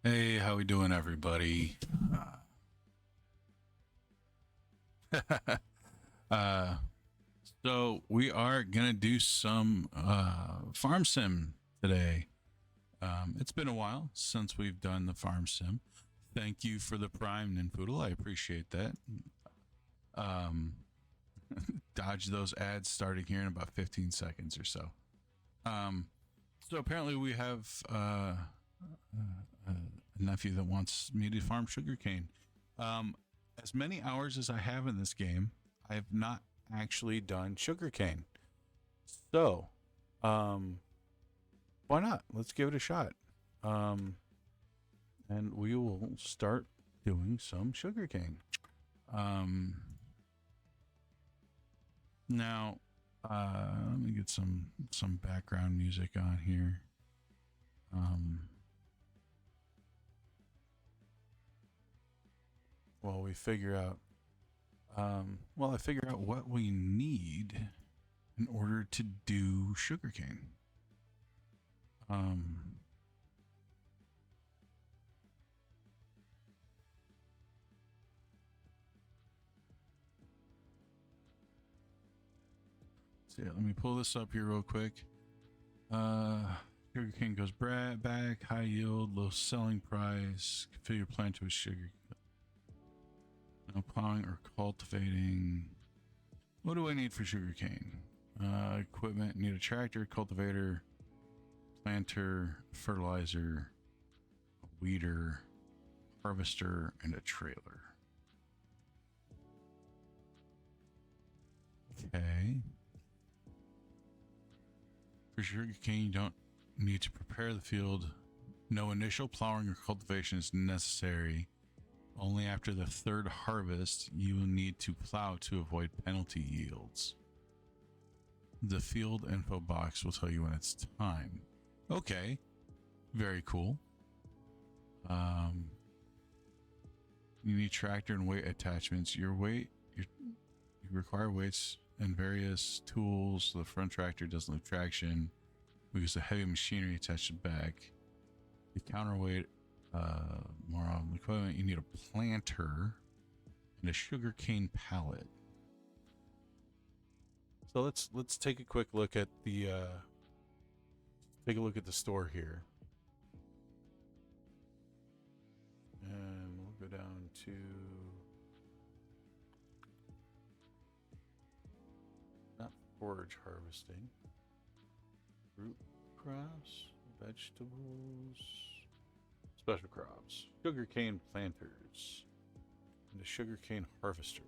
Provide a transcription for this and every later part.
Hey, how we doing, everybody? uh, so we are gonna do some farm sim today. It's been a while since we've done the farm sim. Thank you for the Prime Ninfoodle. I appreciate that. Um, Dodge those ads starting here in about 15 seconds or so. Um, so apparently we have a nephew that wants me to farm sugarcane. Um, as many hours as I have in this game, I have not actually done sugarcane. So, um, why not? Let's give it a shot. Um, and we will start doing some sugarcane. Um, now, let me get some background music on here. Um, while we figure out, while I figure out what we need in order to do sugarcane. Um, so yeah, let me pull this up here real quick. Sugarcane goes back, high yield, low selling price. Configure your plant to a sugar. No plowing or cultivating. What do I need for sugarcane? Equipment. Need a tractor, cultivator, planter, fertilizer, a weeder, harvester, and a trailer. Okay. For sugarcane, you don't need to prepare the field. No initial plowing or cultivation is necessary. Only after the third harvest, you will need to plow to avoid penalty yields. The field info box will tell you when it's time. Okay, very cool. You need tractor and weight attachments. You require weights and various tools. The front tractor doesn't leave traction. We use the heavy machinery attached to the back. The counterweight, more on the equipment. You need a planter and a sugarcane pallet. So let's take a quick look at the store here, and we'll go down to not forage harvesting, root crops, vegetables, special crops, sugarcane planters, and a sugarcane harvester,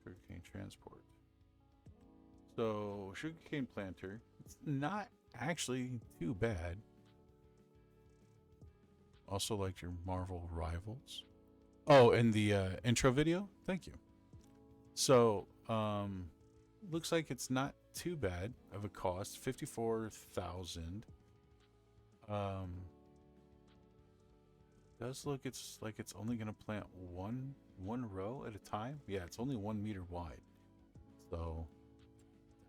sugarcane transport. So sugarcane planter, it's not actually too bad. Also liked your Marvel rivals. Oh, and the intro video. Thank you. So, looks like it's not too bad of a cost. 54,000. Does look it's like it's only gonna plant one row at a time. Yeah, it's only 1 meter wide, so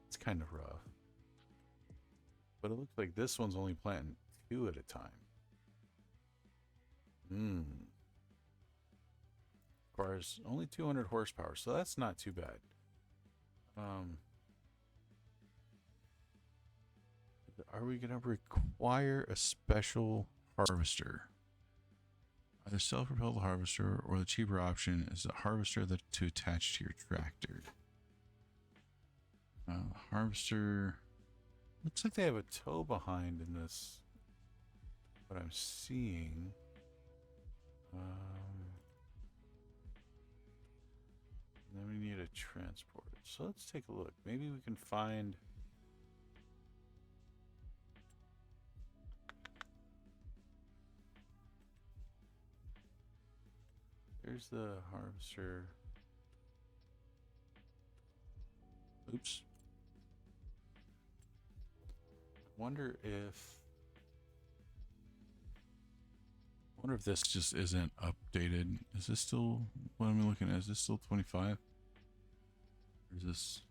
it's kind of rough. But it looks like this one's only planting 2 at a time. Requires only 200 horsepower, so that's not too bad. Are we gonna require a special harvester? Either self-propelled harvester or the cheaper option is a harvester to attach to your tractor. Harvester looks like they have a tow behind in this. What I'm seeing. Then we need a transport. So let's take a look. Maybe we can find. There's the harvester. Oops. Wonder if this just isn't updated. Is this still what am I looking at? Is this still 25? Or is this?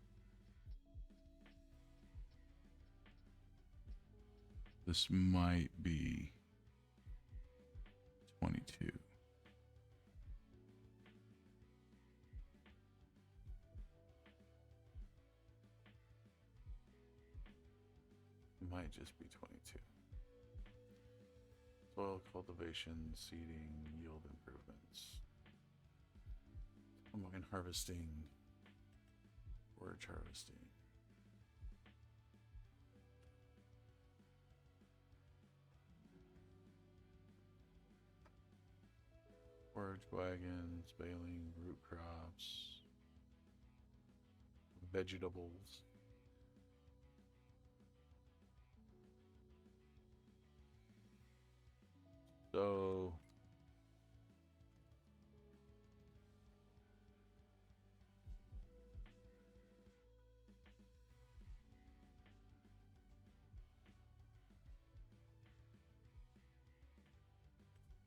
This might be Might just be 22. Soil cultivation, seeding, yield improvements. Pumpkin harvesting, forage harvesting. Forage wagons, baling, root crops, vegetables. So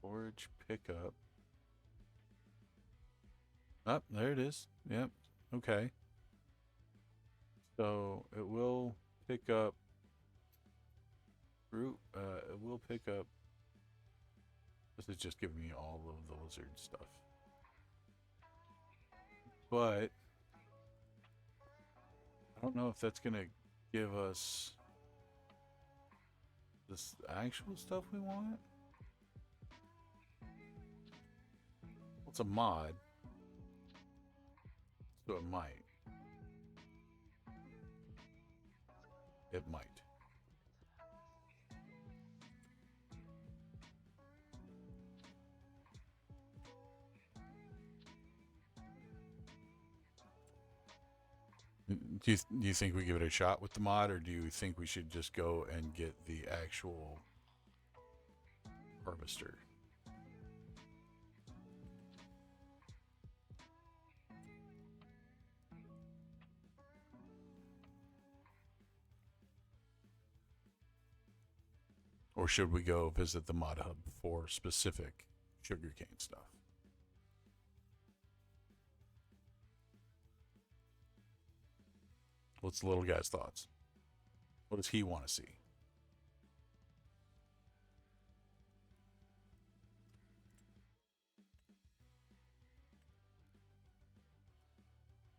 forage pickup. Oh, there it is. Yep. Okay. So it will pick up root. It will pick up. This is just giving me all of the lizard stuff. But I don't know if that's gonna give us this actual stuff we want. Well, it's a mod, so it might. It might. Do you think we give it a shot with the mod, or do you think we should just go and get the actual harvester? Or should we go visit the mod hub for specific sugarcane stuff? What's the little guy's thoughts? What does he want to see?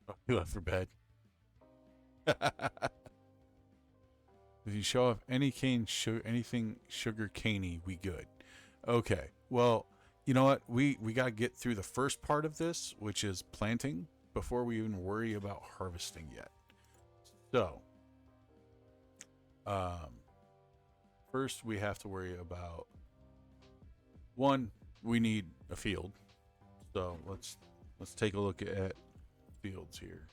Oh, he left for bed. If you show off anything sugar caney, we good. Okay. Well, you know what? We got to get through the first part of this, which is planting, before we even worry about harvesting yet. So, first we have to worry about one. We need a field. So let's take a look at fields here.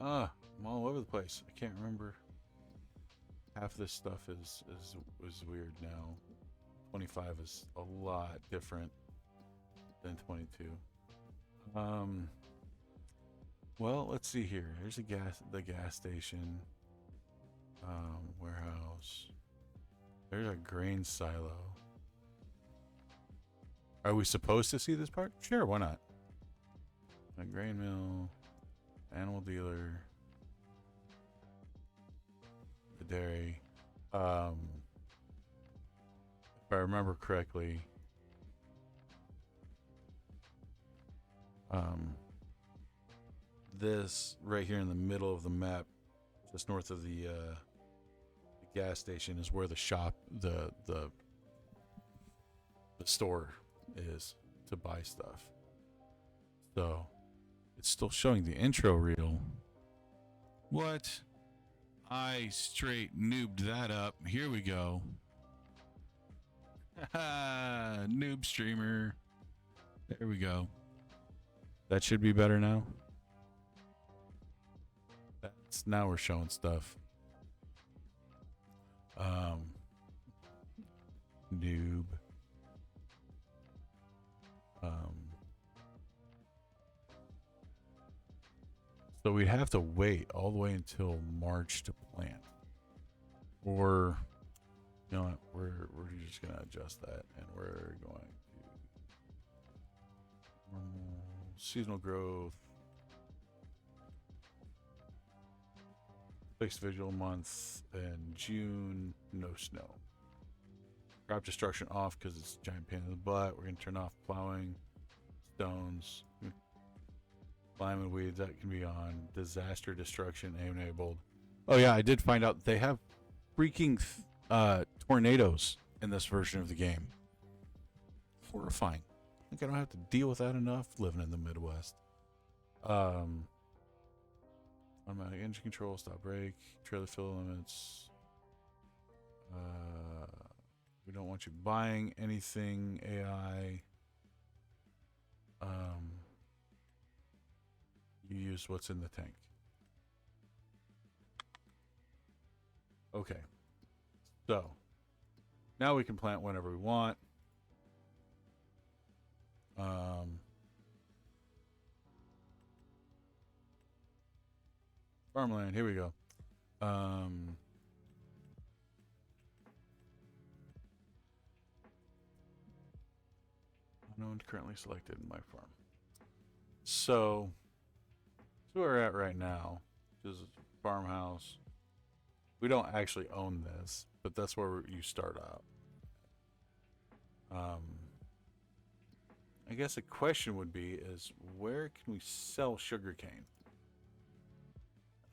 I'm all over the place. I can't remember. Half this stuff is weird now. 25 is a lot different than 22. Well, let's see here. Here's the gas station. Warehouse. There's a grain silo. Are we supposed to see this part? Sure, why not? A grain mill, animal dealer, the dairy. If I remember correctly, this right here in the middle of the map, just north of the gas station, is where the shop, the store is to buy stuff. So it's still showing the intro reel. What? I straight noobed that up. Here we go. Noob streamer. There we go. That should be better now. That's now we're showing stuff. Noob. So we'd have to wait all the way until March to plant. Or, you know what, we're just gonna adjust that, and we're going to normal seasonal growth, fixed visual month, and June, no snow. Crop destruction off because it's a giant pain in the butt. We're going to turn off plowing, stones, climate weeds. That can be on. Disaster destruction enabled. Oh yeah, I did find out they have freaking tornadoes in this version of the game. Horrifying. I think I don't have to deal with that enough living in the Midwest. Automatic engine control, stop brake, trailer fill limits. We don't want you buying anything AI. You use what's in the tank. Okay. So now we can plant whenever we want. Farmland, here we go. No one's currently selected in my farm. So where we're at right now is a farmhouse. We don't actually own this, but that's where you start out. I guess a question would be is where can we sell sugarcane?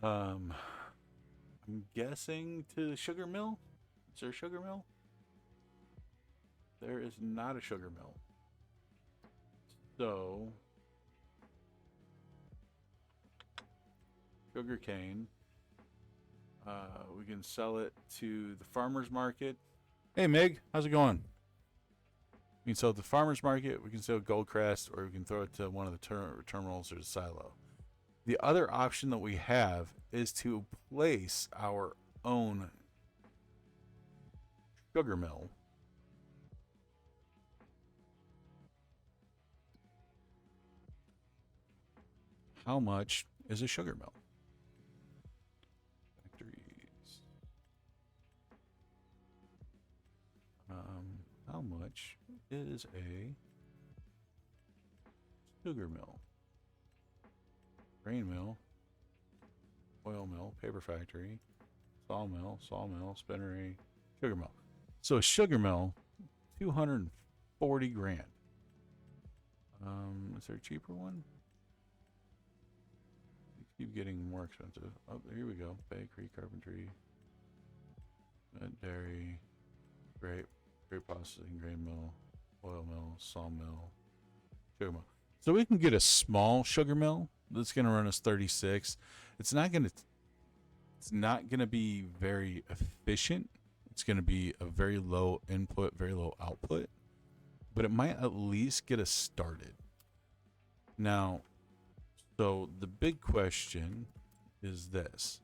I'm guessing to the sugar mill. Is there a sugar mill? There is not a sugar mill. So sugarcane, we can sell it to the farmer's market. Hey Mig, how's it going? We can sell it to the farmer's market, we can sell Goldcrest, or we can throw it to one of the terminals or the silo. The other option that we have is to place our own sugar mill. How much is a sugar mill? Factories. How much is a sugar mill? Grain mill, oil mill, paper factory, sawmill, spinnery, sugar mill. So a sugar mill, 240 grand. Is there a cheaper one? They keep getting more expensive. Oh, here we go. Bakery, carpentry, dairy, grape processing, grain mill, oil mill, sawmill, sugar mill. So we can get a small sugar mill that's going to run us 36. It's not going to be very efficient. It's going to be a very low input, very low output, but it might at least get us started. Now, so the big question is this: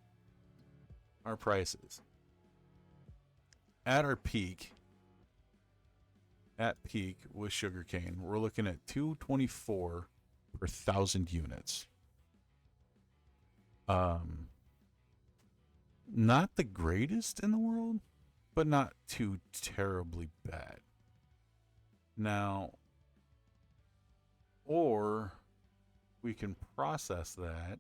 our prices at our peak. At peak with sugarcane, we're looking at $224 per 1,000 units. Not the greatest in the world, but not too terribly bad. Now, or we can process that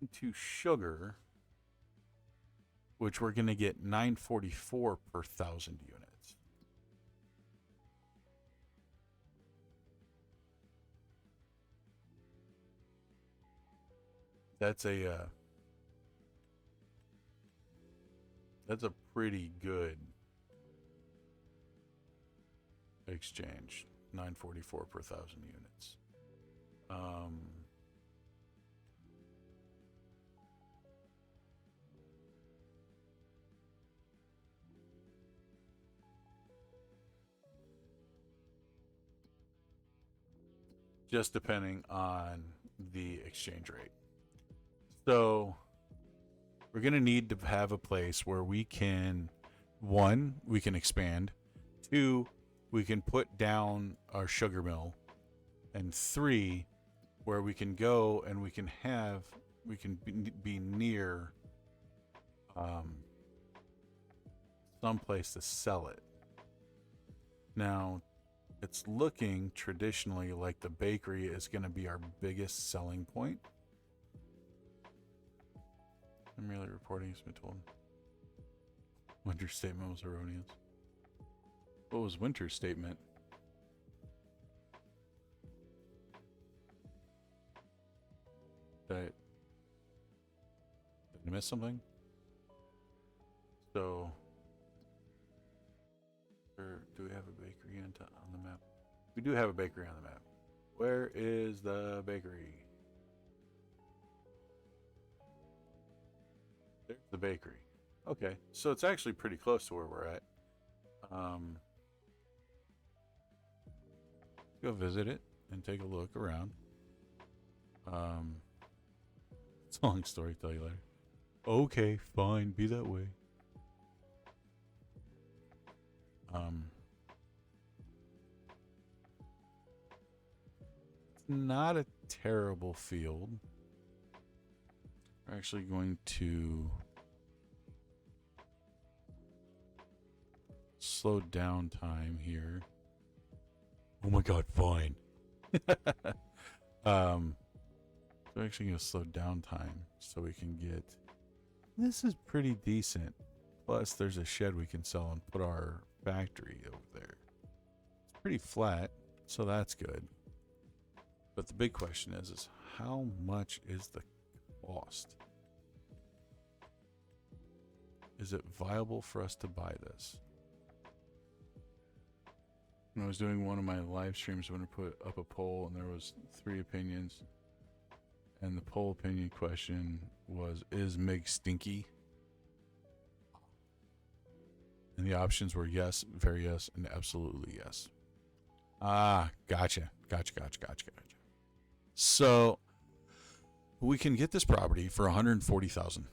into sugar, which we're going to get $9.44 per 1,000 units. That's a pretty good exchange. $9.44 per 1,000 units. Just depending on the exchange rate. So we're going to need to have a place where we can, one, we can expand, two, we can put down our sugar mill, and three, where we can go and we can be near some place to sell it. Now, it's looking traditionally like the bakery is going to be our biggest selling point. I'm really reporting has been told. Winter's statement was erroneous. What was Winter's statement? Did I miss something? So, do we have a bakery on the map? We do have a bakery on the map. Where is the bakery? There's the bakery. Okay, so it's actually pretty close to where we're at. Go visit it and take a look around. It's a long story. Tell you later. Okay, fine. Be that way. It's not a terrible field. We're actually going to slow down time here. Oh my god, fine. We're actually going to slow down time so we can get... This is pretty decent. Plus, there's a shed we can sell and put our factory over there. It's pretty flat, so that's good. But the big question is how much is the cost? Is it viable for us to buy this? When I was doing one of my live streams, I'm going to put up a poll, and there was 3 opinions. And the poll opinion question was, is Mig stinky? And the options were yes, very yes, and absolutely yes. Ah, gotcha. So we can get this property for $140,000.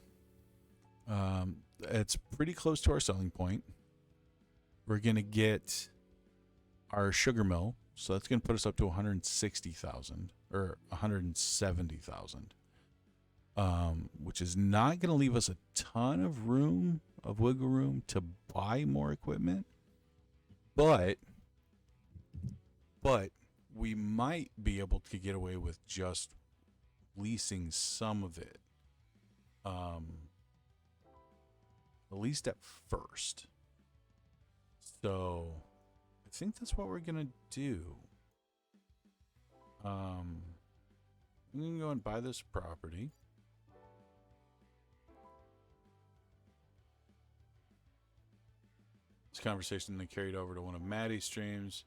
It's pretty close to our selling point. We're gonna get our sugar mill, so that's gonna put us up to $160,000 or $170,000. Which is not gonna leave us a ton of room, of wiggle room to buy more equipment, but we might be able to get away with just leasing some of it, at least at first. So I think that's what we're gonna do. I'm gonna go and buy this property. This conversation then carried over to one of Maddie's streams,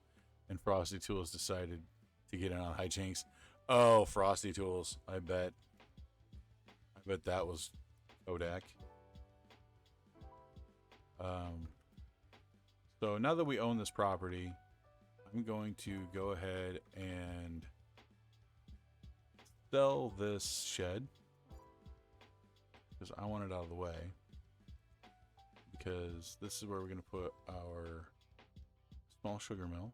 and Frosty Tools decided to get in on hijinks. Oh, Frosty Tools! I bet that was Kodak. So now that we own this property, I'm going to go ahead and sell this shed because I want it out of the way. Because this is where we're going to put our small sugar mill.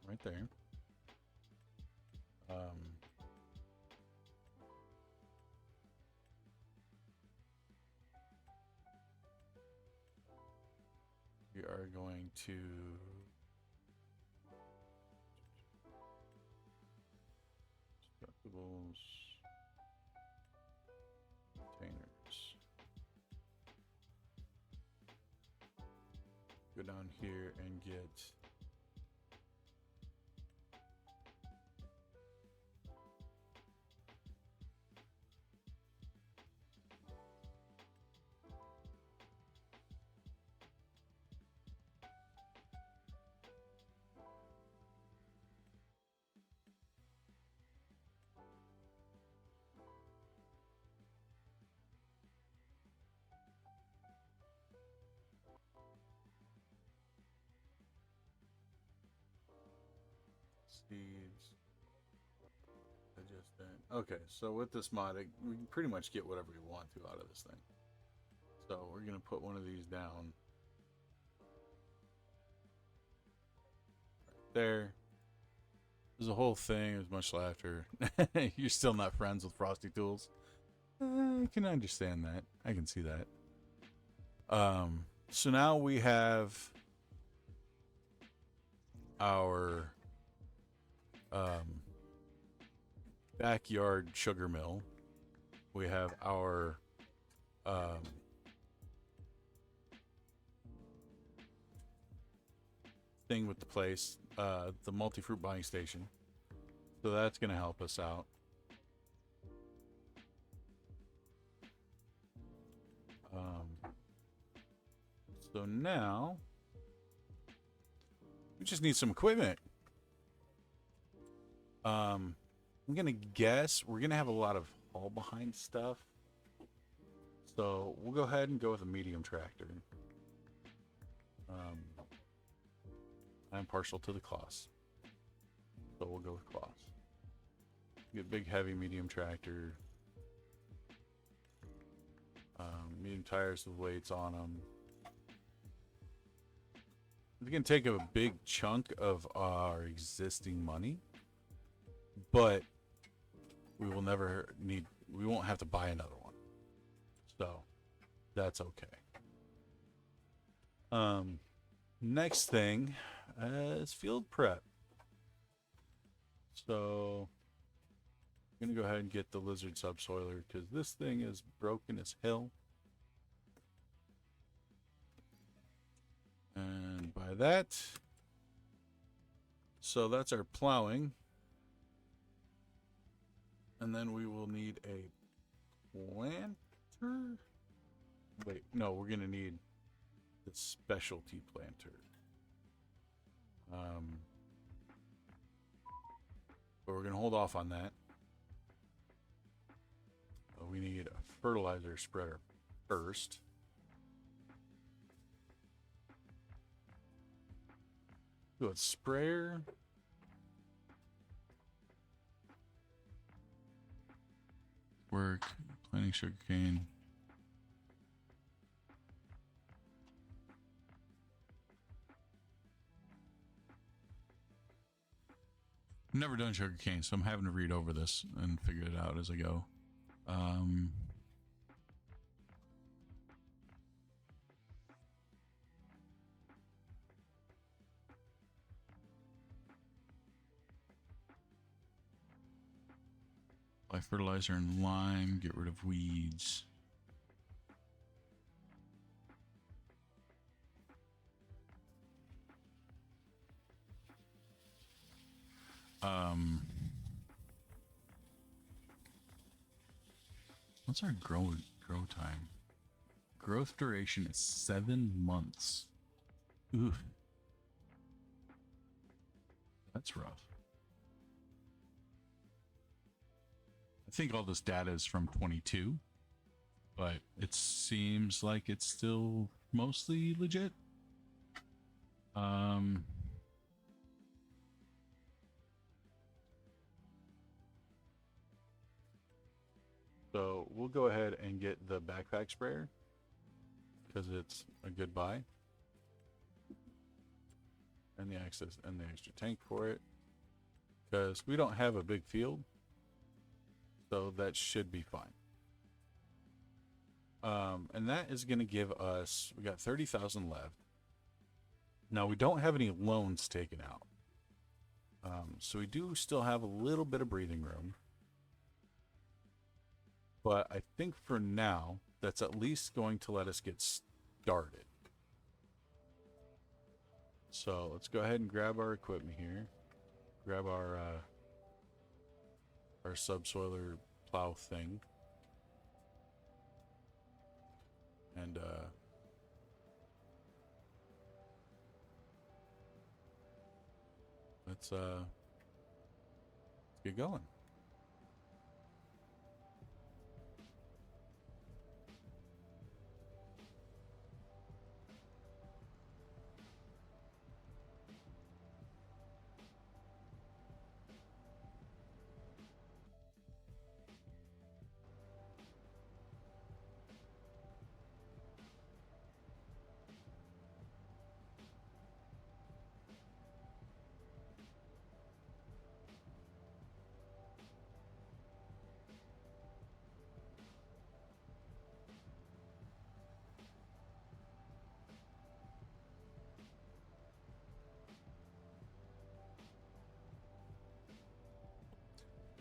Right there. We are going to destructibles, containers. Go down here and get seeds. Adjust that. Okay, so with this mod, we can pretty much get whatever we want to out of this thing. So we're gonna put one of these down right there. There's a whole thing. There's much laughter. You're still not friends with Frosty Tools. I can understand that. I can see that. So now we have our um, backyard sugar mill. We have our thing with the place, the multi-fruit buying station. So that's going to help us out. So now we just need some equipment. I'm gonna guess we're gonna have a lot of haul behind stuff. So we'll go ahead and go with a medium tractor. I'm partial to the Claas, so we'll go with Claas. Get big, heavy, medium tractor. Medium tires with weights on them. It's gonna take a big chunk of our existing money, but we will never need. We won't have to buy another one, so that's okay. Next thing is field prep. So I'm gonna go ahead and get the lizard subsoiler because this thing is broken as hell. And by that, so that's our plowing. And then we will need a planter. Wait, no, we're gonna need the specialty planter. But we're gonna hold off on that. We need a fertilizer spreader first. Do a sprayer. Work, planting sugarcane. I've never done sugarcane, so I'm having to read over this and figure it out as I go. Apply fertilizer and lime, get rid of weeds. What's our grow time? Growth duration is 7 months. Ooh, that's rough. I think all this data is from 22, but it seems like it's still mostly legit. So we'll go ahead and get the backpack sprayer because it's a good buy, and the access and the extra tank for it because we don't have a big field, so that should be fine. And that is going to give us, we got 30,000 left. Now we don't have any loans taken out, so we do still have a little bit of breathing room. But I think for now, that's at least going to let us get started. So let's go ahead and grab our equipment here. Grab our subsoiler plow thing. And let's get going.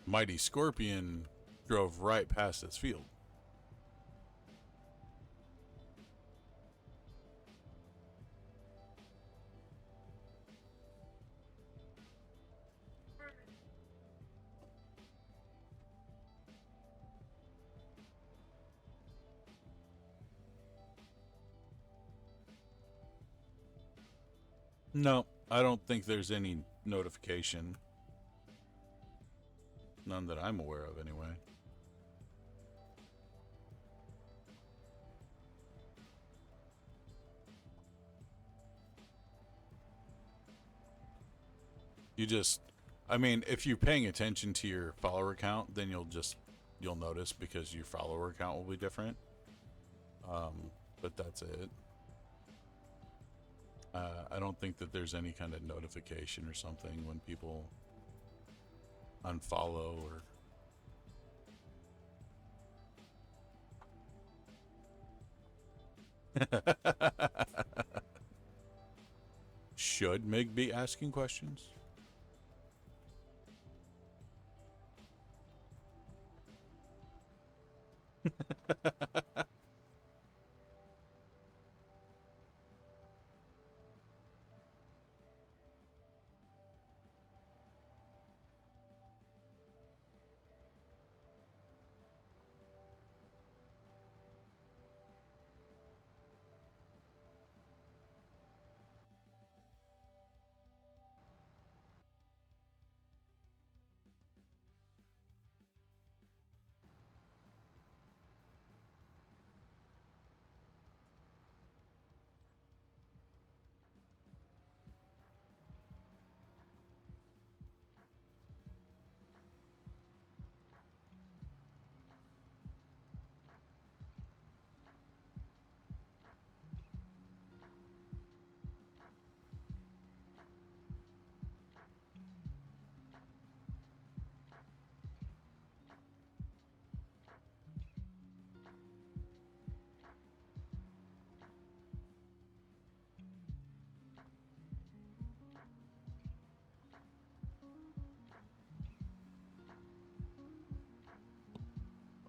mighty scorpion drove right past this field. No, I don't think there's any notification. None that I'm aware of, anyway. You just, I mean, if you're paying attention to your follower count, then you'll notice because your follower count will be different. But that's it. I don't think that there's any kind of notification or something when people unfollow or. Should Mig be asking questions?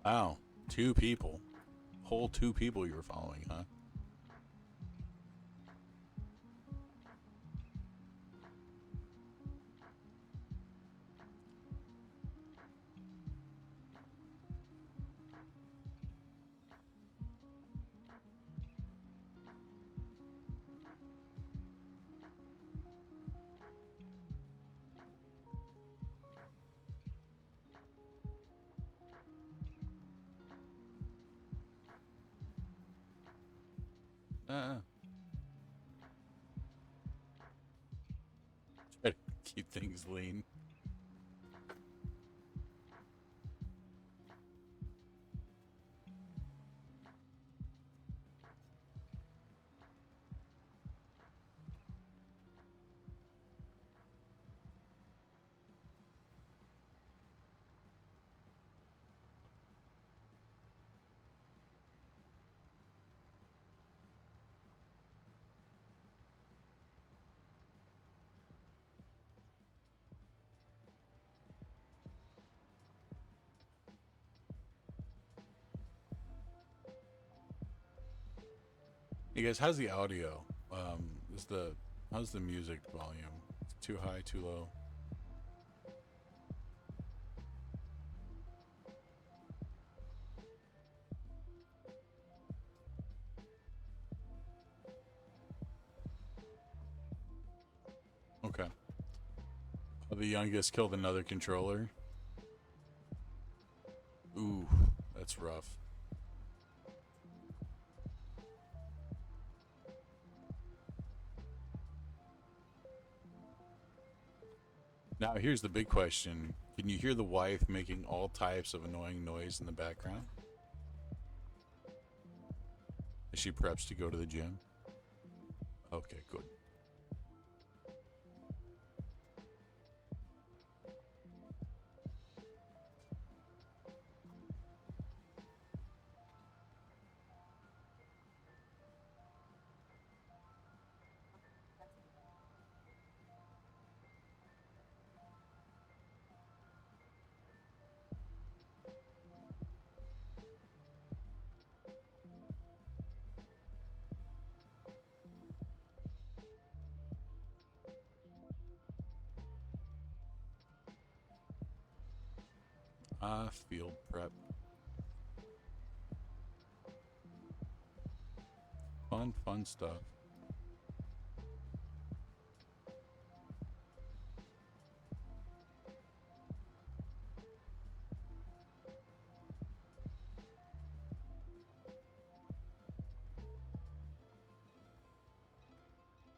Wow, two people. Whole two people you were following, huh? Uh, try to keep things lean. Hey guys, how's the audio? Is the how's the music volume? Too high, too low? Okay. The youngest killed another controller. Ooh, that's rough. Now, here's the big question. Can you hear the wife making all types of annoying noise in the background as she preps to go to the gym? Okay, good. Field prep. Fun stuff.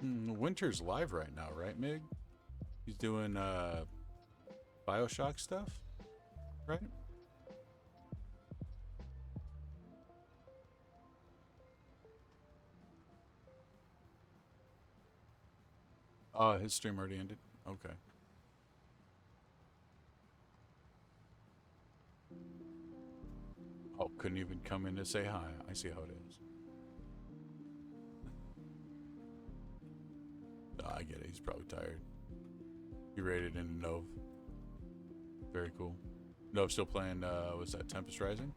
Winter's live right now, right, Mig? He's doing Bioshock stuff, right? Oh, his stream already ended. Okay. Oh, couldn't even come in to say hi. I see how it is. I get it. He's probably tired. He raided into Nove. Very cool. Nove still playing, was that Tempest Rising?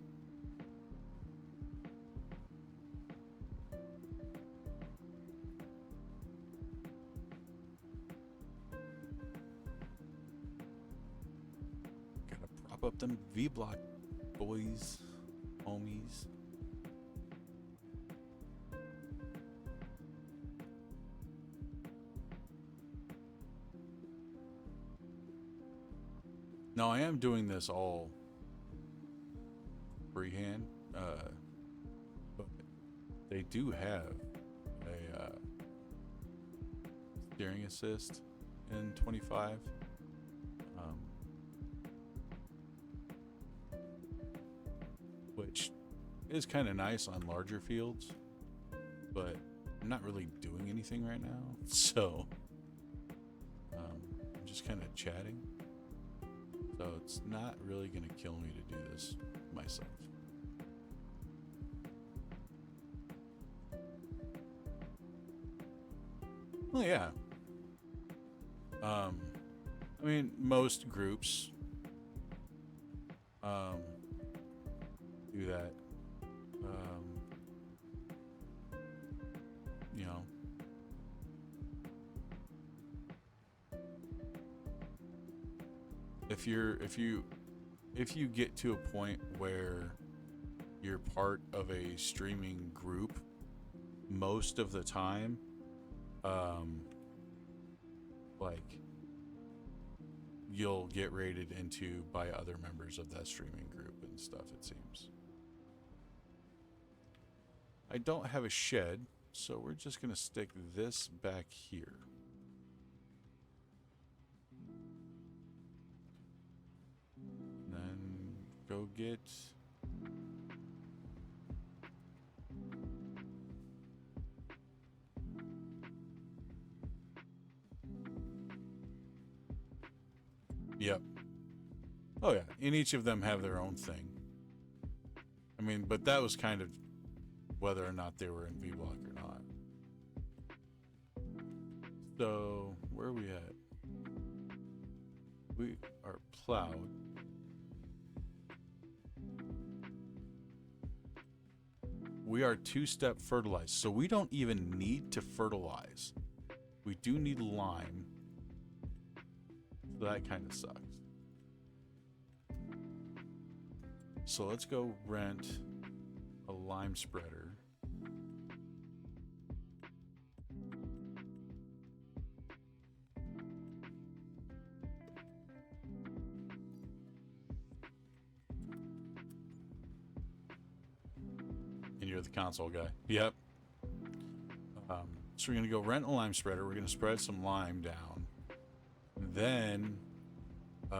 Gotta prop up them V-block boys, homies. Now I am doing this all freehand, but they do have a steering assist in 25. Which is kind of nice on larger fields, but I'm not really doing anything right now, so I'm just kind of chatting. So it's not really going to kill me to do this myself. Well, yeah. I mean, most groups do that. You know, if you get to a point where you're part of a streaming group, most of the time, like, you'll get raided into by other members of that streaming group and stuff, it seems. I don't have a shed, so we're just gonna stick this back here. Then go get Yep. Oh yeah, and each of them have their own thing. I mean, but that was kind of whether or not they were in V-Block or not. So, where are we at? We are plowed. We are two-step fertilized, so we don't even need to fertilize. We do need lime. So that kind of sucks. So let's go rent a lime spreader. And you're the console guy. Yep. So we're going to go rent a lime spreader. We're going to spread some lime down. Then, do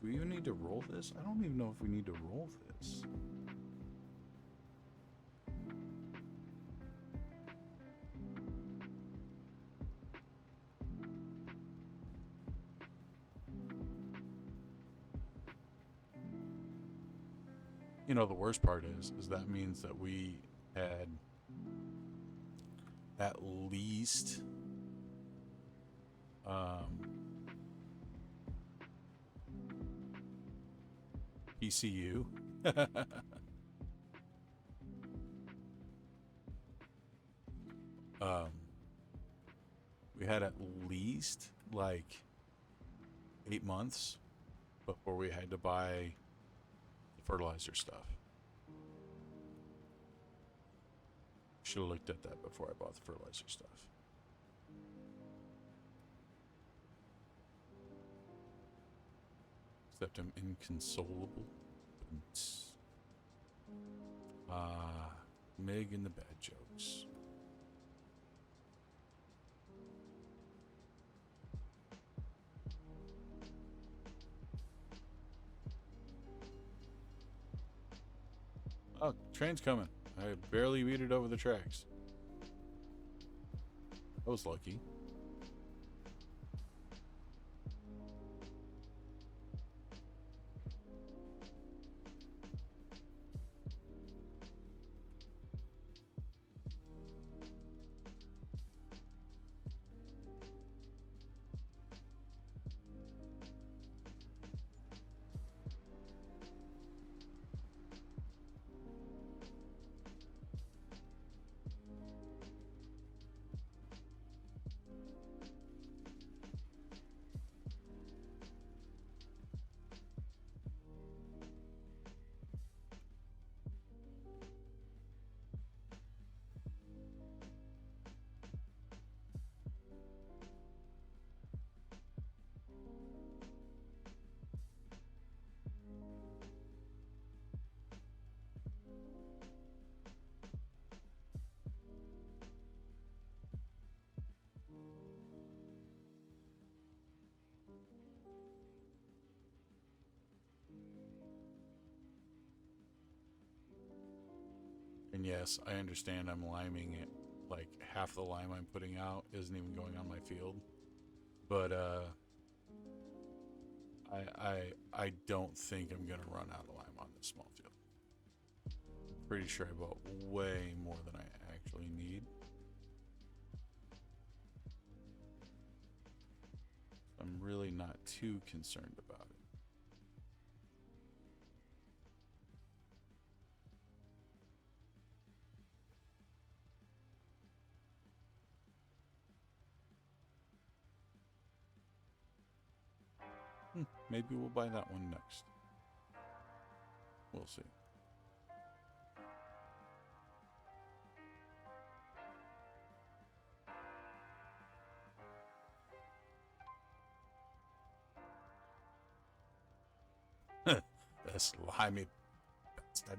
we even need to roll this? I don't even know if we need to roll this. You know, the worst part is that means that we had at least PCU. um, we had at least like 8 months before we had to buy the fertilizer stuff. Should have looked at that before I bought the fertilizer stuff. Except I'm inconsolable. Mig and the bad jokes. Oh, train's coming. I barely beat it over the tracks. I was lucky. And yes, I understand I'm liming it. Like half the lime I'm putting out isn't even going on my field. But I don't think I'm gonna run out of lime on this small field. I'm pretty sure I bought way more than I actually need. I'm really not too concerned about it. Maybe we'll buy that one next. We'll see. That's limey bastard.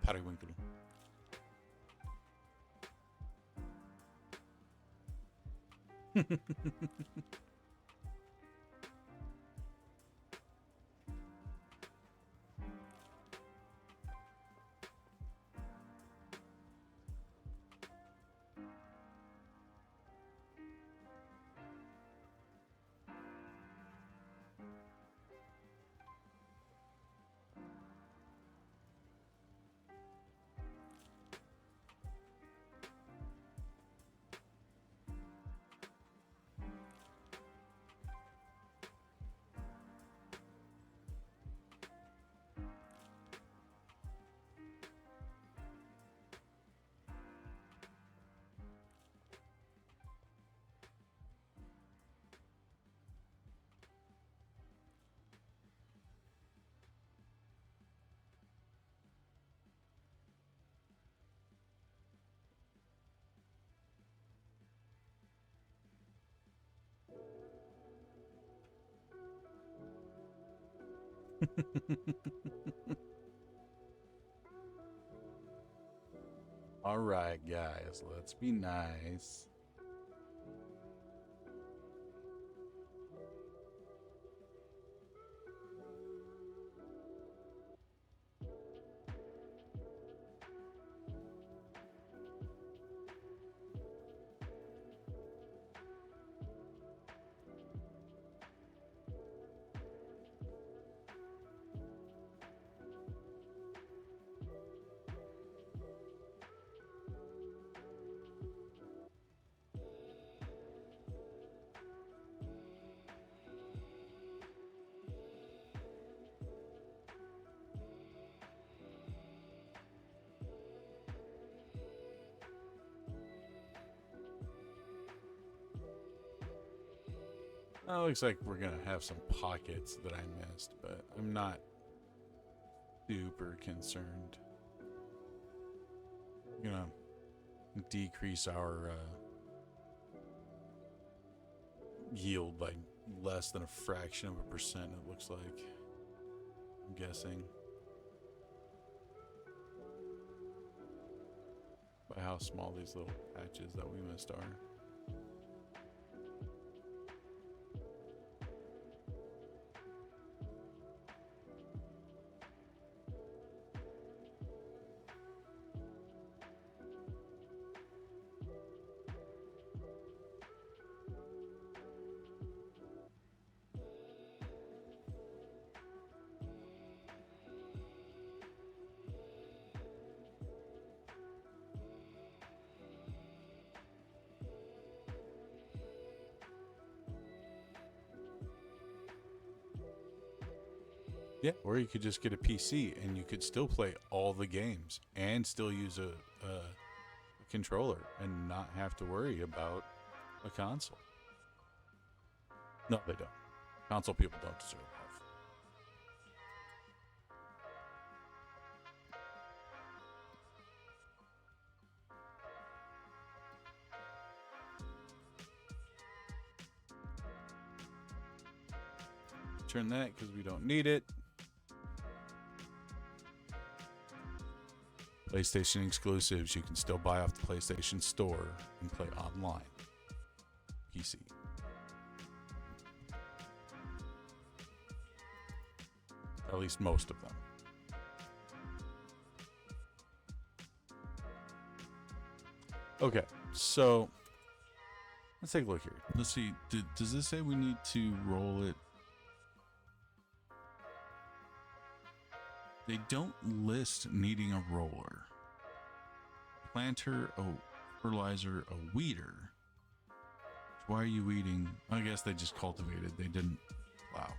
Periwinkle. All right, guys, let's be nice. Well, it looks like we're gonna have some pockets that I missed, but I'm not super concerned. I'm gonna decrease our yield by less than a fraction of a percent, it looks like. I'm guessing. By how small these little patches that we missed are. Yeah, or you could just get a PC and you could still play all the games and still use a controller and not have to worry about a console. No, they don't. Console people don't deserve love. Turn that because we don't need it. PlayStation exclusives you can still buy off the PlayStation Store and play online. PC. At least most of them. Okay, so let's take a look here. Let's see. Does this say we need to roll it? They don't list needing a roller. Planter, a fertilizer, a weeder. Why are you weeding? I guess they just cultivated. They didn't plow.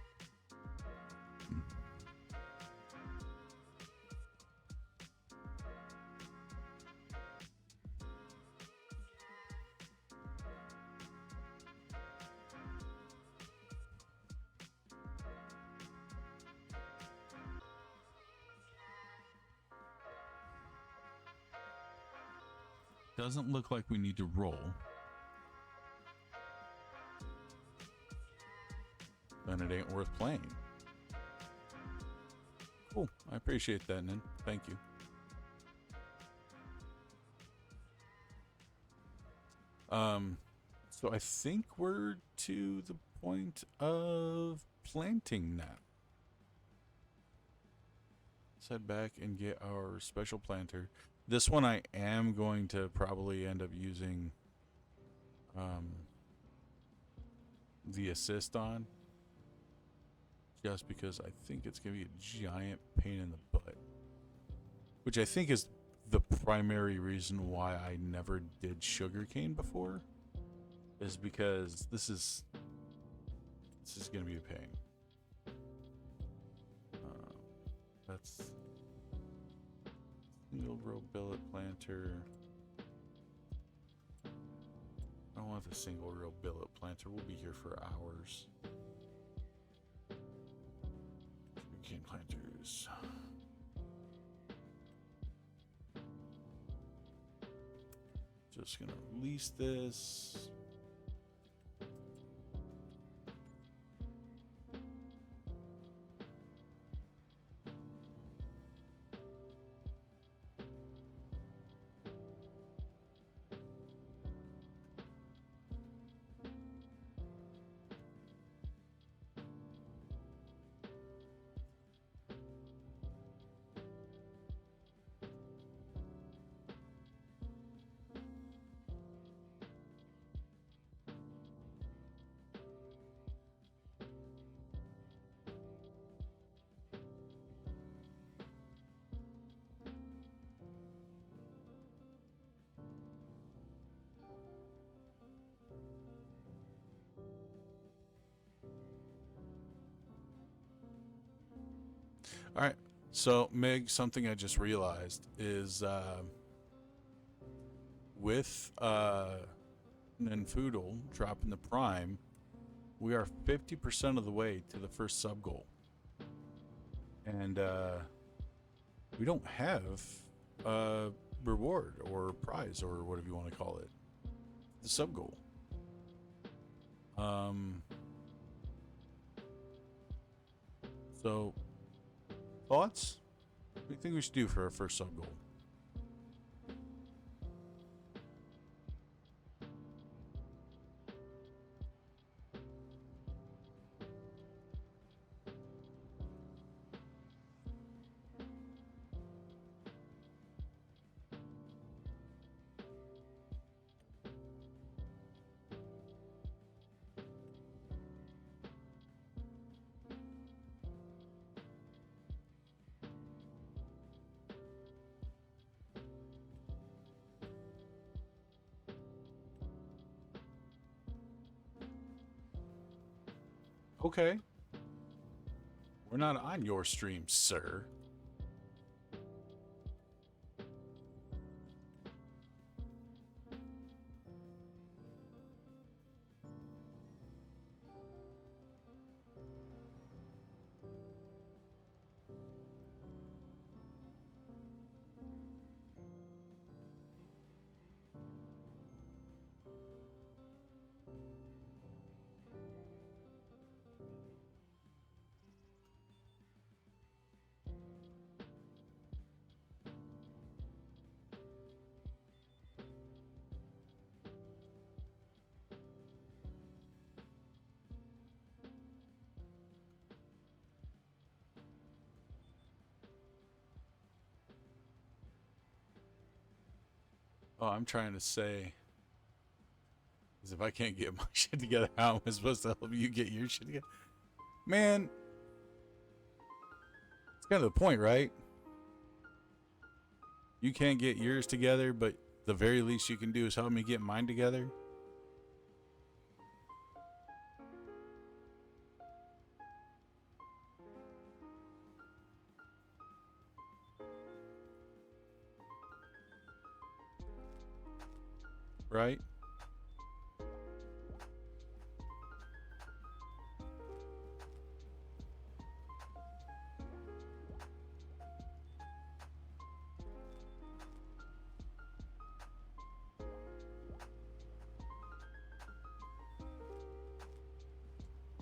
Doesn't look like we need to roll. Then it ain't worth playing. Cool. I appreciate that, Nin. Thank you. So I think we're to the point of planting now. Let's head back and get our special planter. This one I am going to probably end up using the assist on. Just because I think it's going to be a giant pain in the butt. Which I think is the primary reason why I never did sugarcane before. Is because this is going to be a pain. That's single row billet planter. I don't want the single row billet planter. We'll be here for hours. Sugarcane planters. Just gonna release this. All right. So, Meg, something I just realized is with Nenfoodle dropping the prime, we are 50% of the way to the first sub goal. And we don't have a reward or prize or whatever you want to call it. The sub goal. So, thoughts? What do you think we should do for our first sub goal? Okay. We're not on your stream, sir. Oh, I'm trying to say is if I can't get my shit together, how am I supposed to help you get your shit together? Man, it's kind of the point, right? You can't get yours together, but the very least you can do is help me get mine together. Right?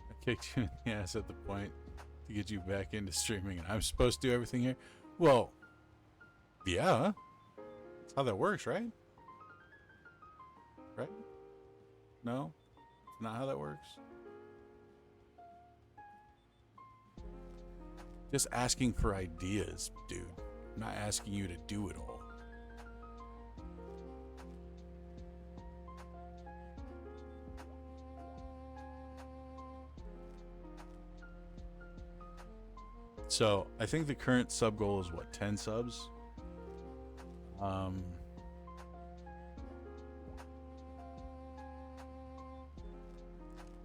I kicked you in the ass at the point to get you back into streaming, and I'm supposed to do everything here? Well, yeah. That's how that works, right? Right? No? It's not how that works? Just asking for ideas, dude. I'm not asking you to do it all. So I think the current sub goal is what, 10 subs?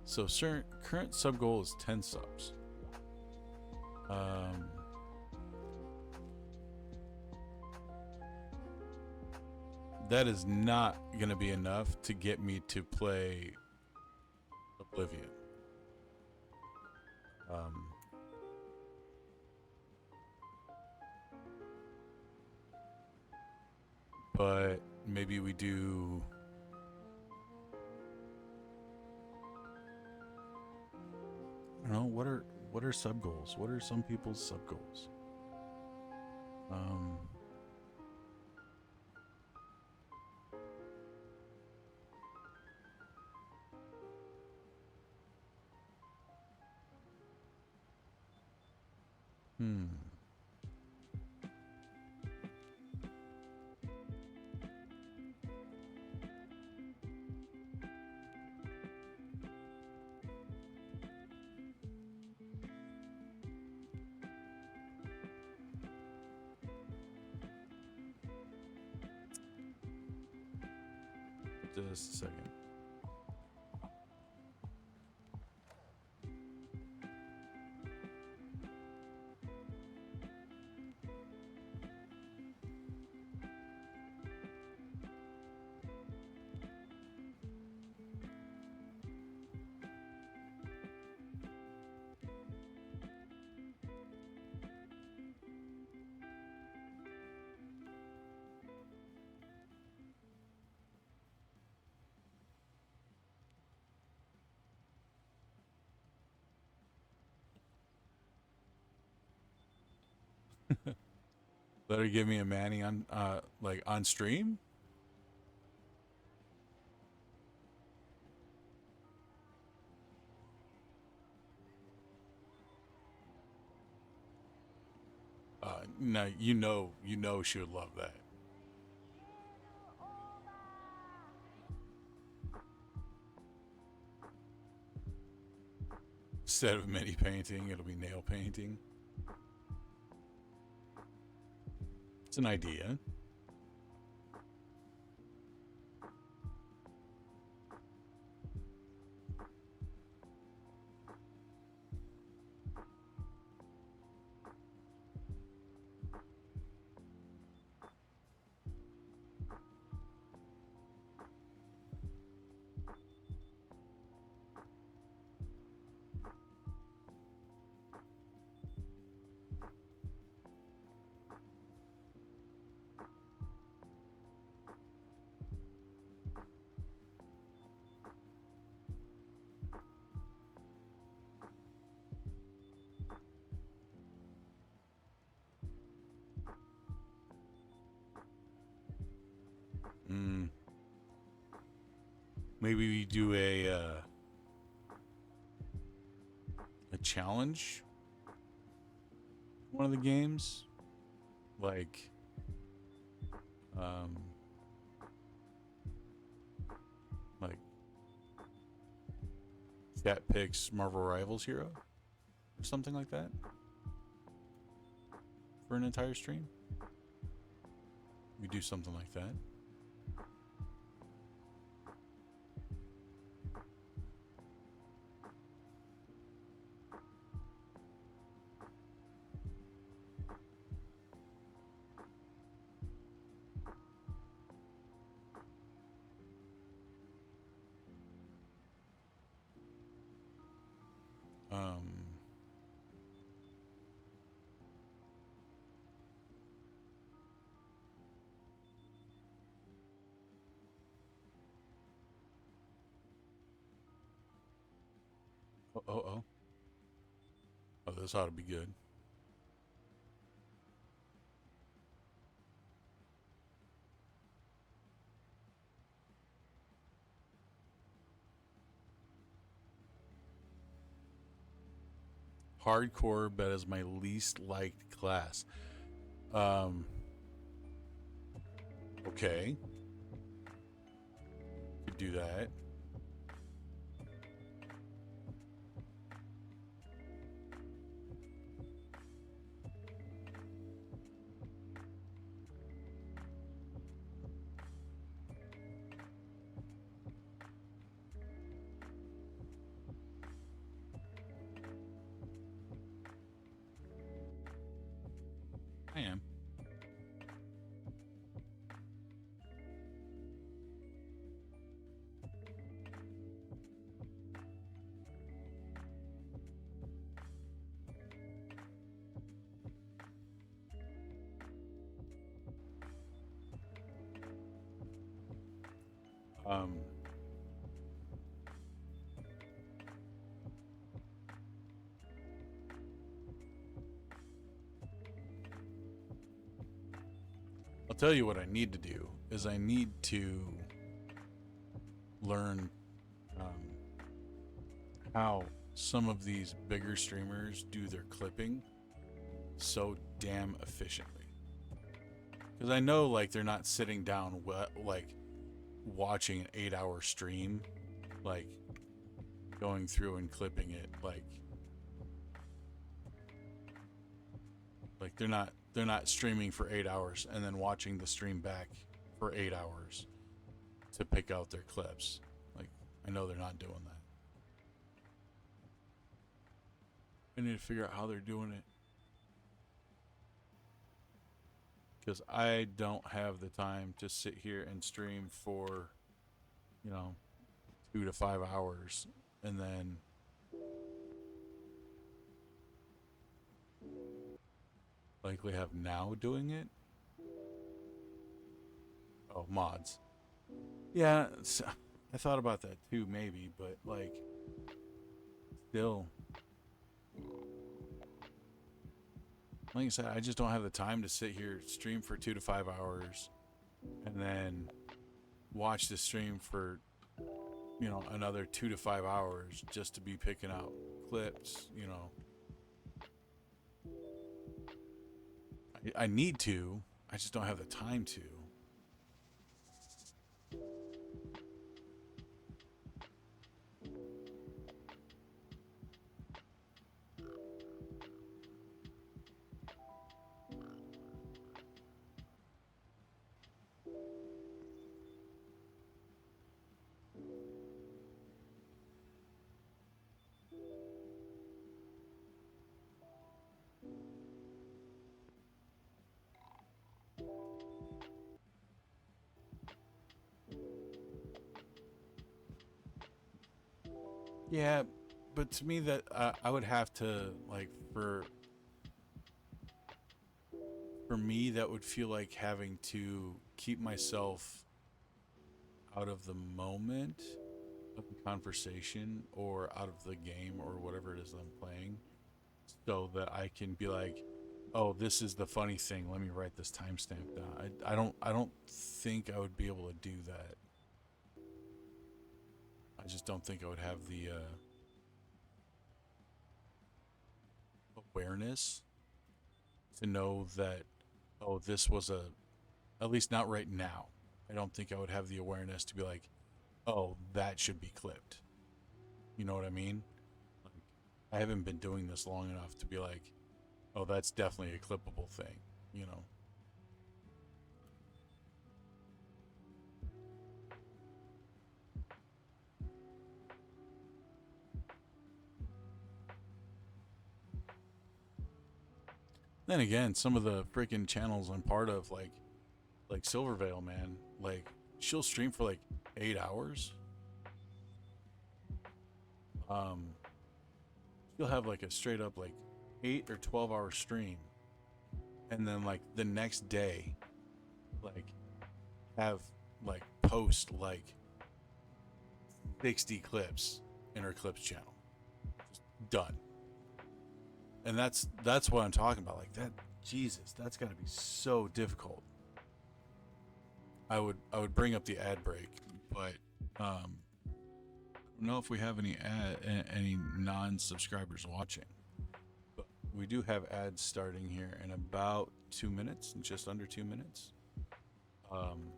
So current sub goal is 10 subs. That is not gonna be enough to get me to play Oblivion. But maybe we do. I don't know. What are sub goals? What are some people's sub goals? Just a second. Let her give me a Manny on like on stream. No, you know she would love that. Instead of mini painting, it'll be nail painting. It's an idea. Mm, maybe we do a challenge. One of the games, like um, like chat picks Marvel Rivals hero or something like that for an entire stream. We do something like that. Um, oh. Oh, this ought to be good. Hardcore, but as my least liked class. Um, okay. Could do that. I am. Um, I'll tell you what I need to do is I need to learn how some of these bigger streamers do their clipping so damn efficiently. Because I know like they're not sitting down like watching an 8-hour stream, like going through and clipping it like they're not streaming for 8 hours and then watching the stream back for 8 hours to pick out their clips. Like I know they're not doing that. I need to figure out how they're doing it. Because I don't have the time to sit here and stream for, 2 to 5 hours and then likely have now doing it. Oh, mods. Yeah, I thought about that too, maybe, but like, still. Like I said, I just don't have the time to sit here, stream for 2 to 5 hours, and then watch the stream for another 2 to 5 hours just to be picking out clips. I need to. I just don't have the time to. Yeah, but to me that I would have to like for me that would feel like having to keep myself out of the moment of the conversation or out of the game or whatever it is that I'm playing so that I can be like, oh, this is the funny thing. Let me write this timestamp down. I don't think I would be able to do that. I just don't think I would have the awareness to know that, oh, this was at least not right now. I don't think I would have the awareness to be like, oh, that should be clipped. You know what I mean? Like, I haven't been doing this long enough to be like, oh, that's definitely a clippable thing, you know? Then again, some of the freaking channels I'm part of, like Silvervale, man, like she'll stream for like 8 hours. Um, she'll have like a straight up like 8 or 12 hour stream, and then like the next day, like have like post like 60 clips in her clips channel. Just done. And that's what I'm talking about. Like that, Jesus, that's got to be so difficult. I would bring up the ad break, but I don't know if we have any non-subscribers watching. But we do have ads starting here in about 2 minutes, just under 2 minutes. Um,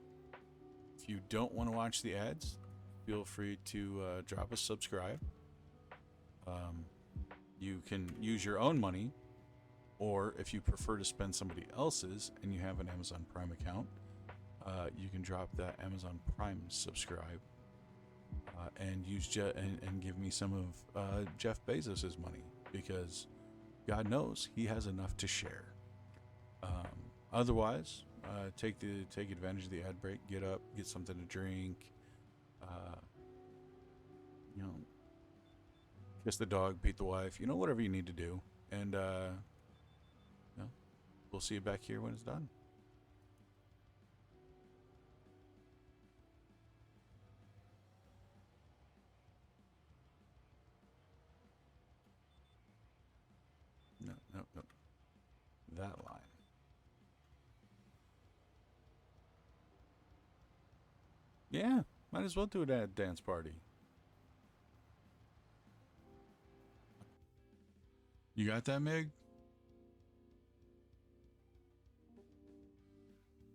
if you don't want to watch the ads, feel free to drop a subscribe. Um, you can use your own money, or if you prefer to spend somebody else's and you have an Amazon Prime account, you can drop that Amazon Prime subscribe and and give me some of Jeff Bezos's money, because God knows he has enough to share. Otherwise, take advantage of the ad break. Get up, get something to drink. Uh, you know, kiss the dog, beat the wife. Whatever you need to do, and we'll see you back here when it's done. No, no, no. That line. Yeah, might as well do it at a dance party. You got that, Meg?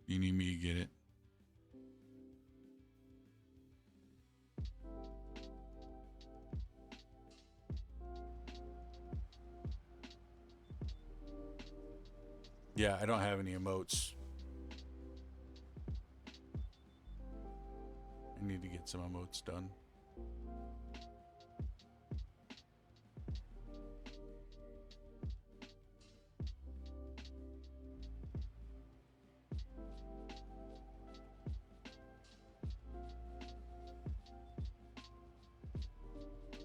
You need me to get it? Yeah, I don't have any emotes. I need to get some emotes done.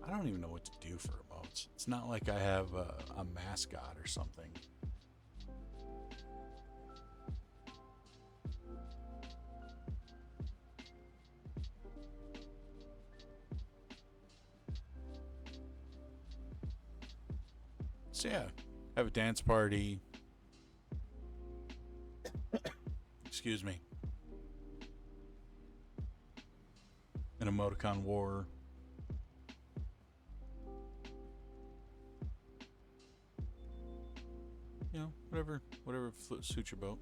I don't even know what to do for emotes. It's not like I have a mascot or something. So yeah, have a dance party. Excuse me. An emoticon war. You know, whatever suits your boat.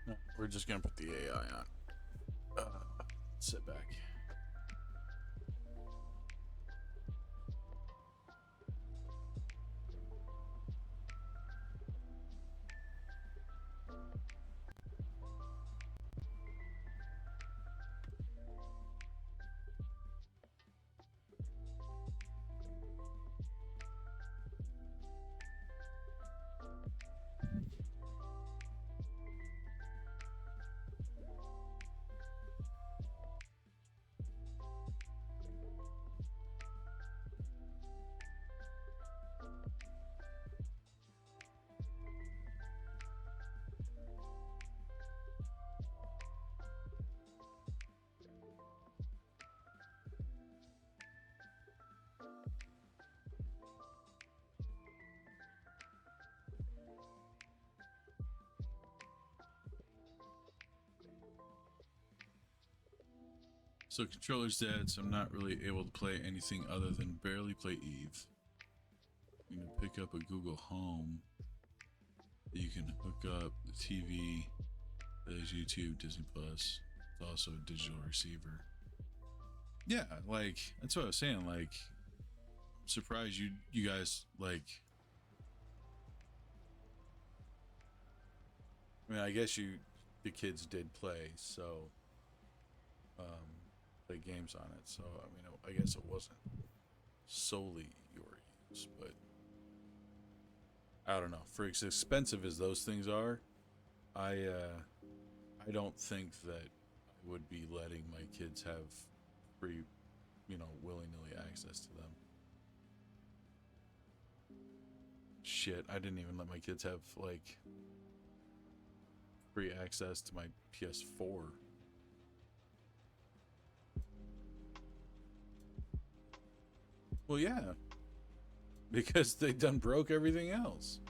No, we're just gonna put the AI on. Sit back. So controller's dead, so I'm not really able to play anything other than barely play Eve. You can pick up a Google Home. You can hook up the TV. There's YouTube, Disney Plus. It's also a digital receiver. Yeah, like that's what I was saying. Like, I'm surprised you guys like. I mean, I guess the kids did play, so play games on it. So I mean, I guess it wasn't solely your use, but I don't know. For as expensive as those things are, I don't think that I would be letting my kids have free, willy-nilly access to them. Shit, I didn't even let my kids have like free access to my PS4. Well, yeah, because they done broke everything else.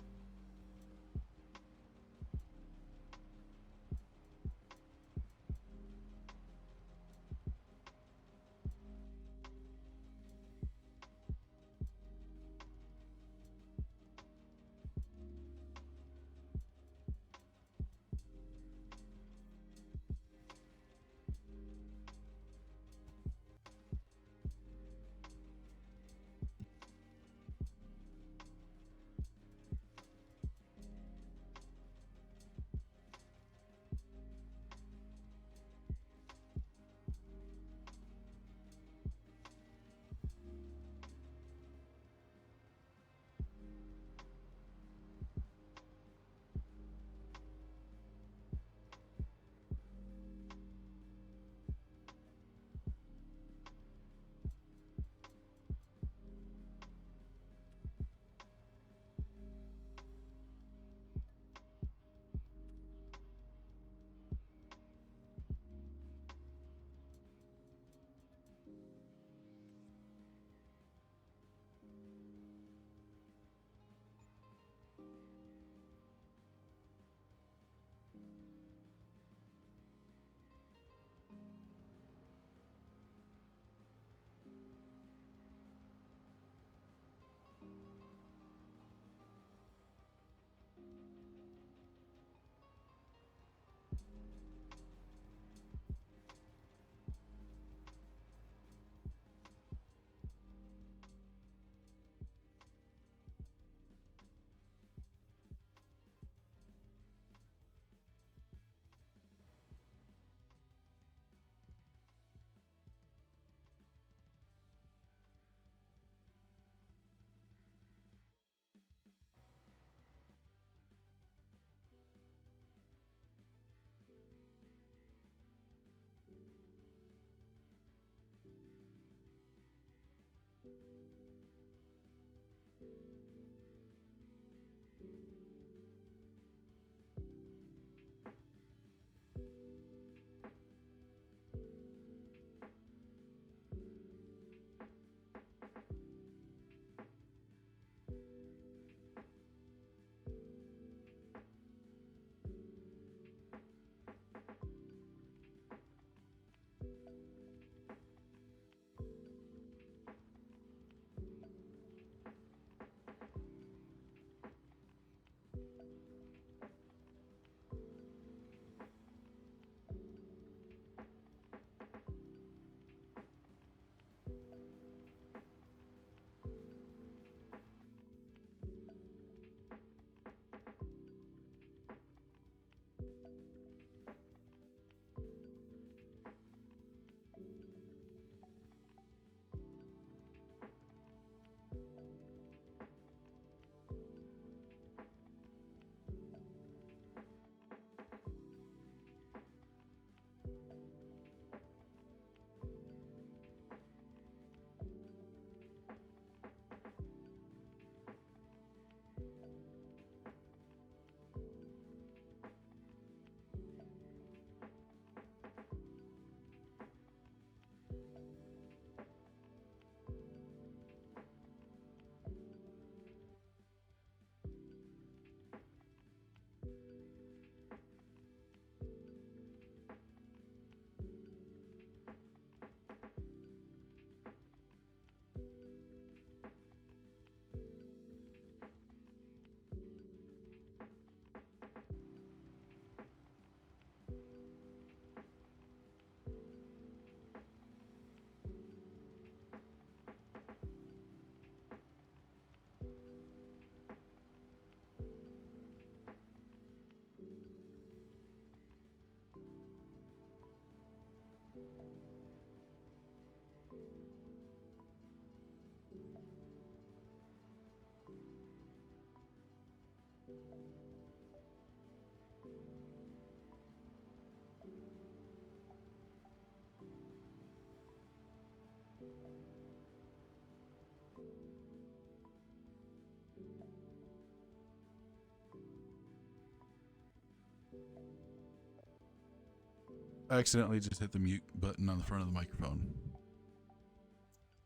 I accidentally just hit the mute button on the front of the microphone.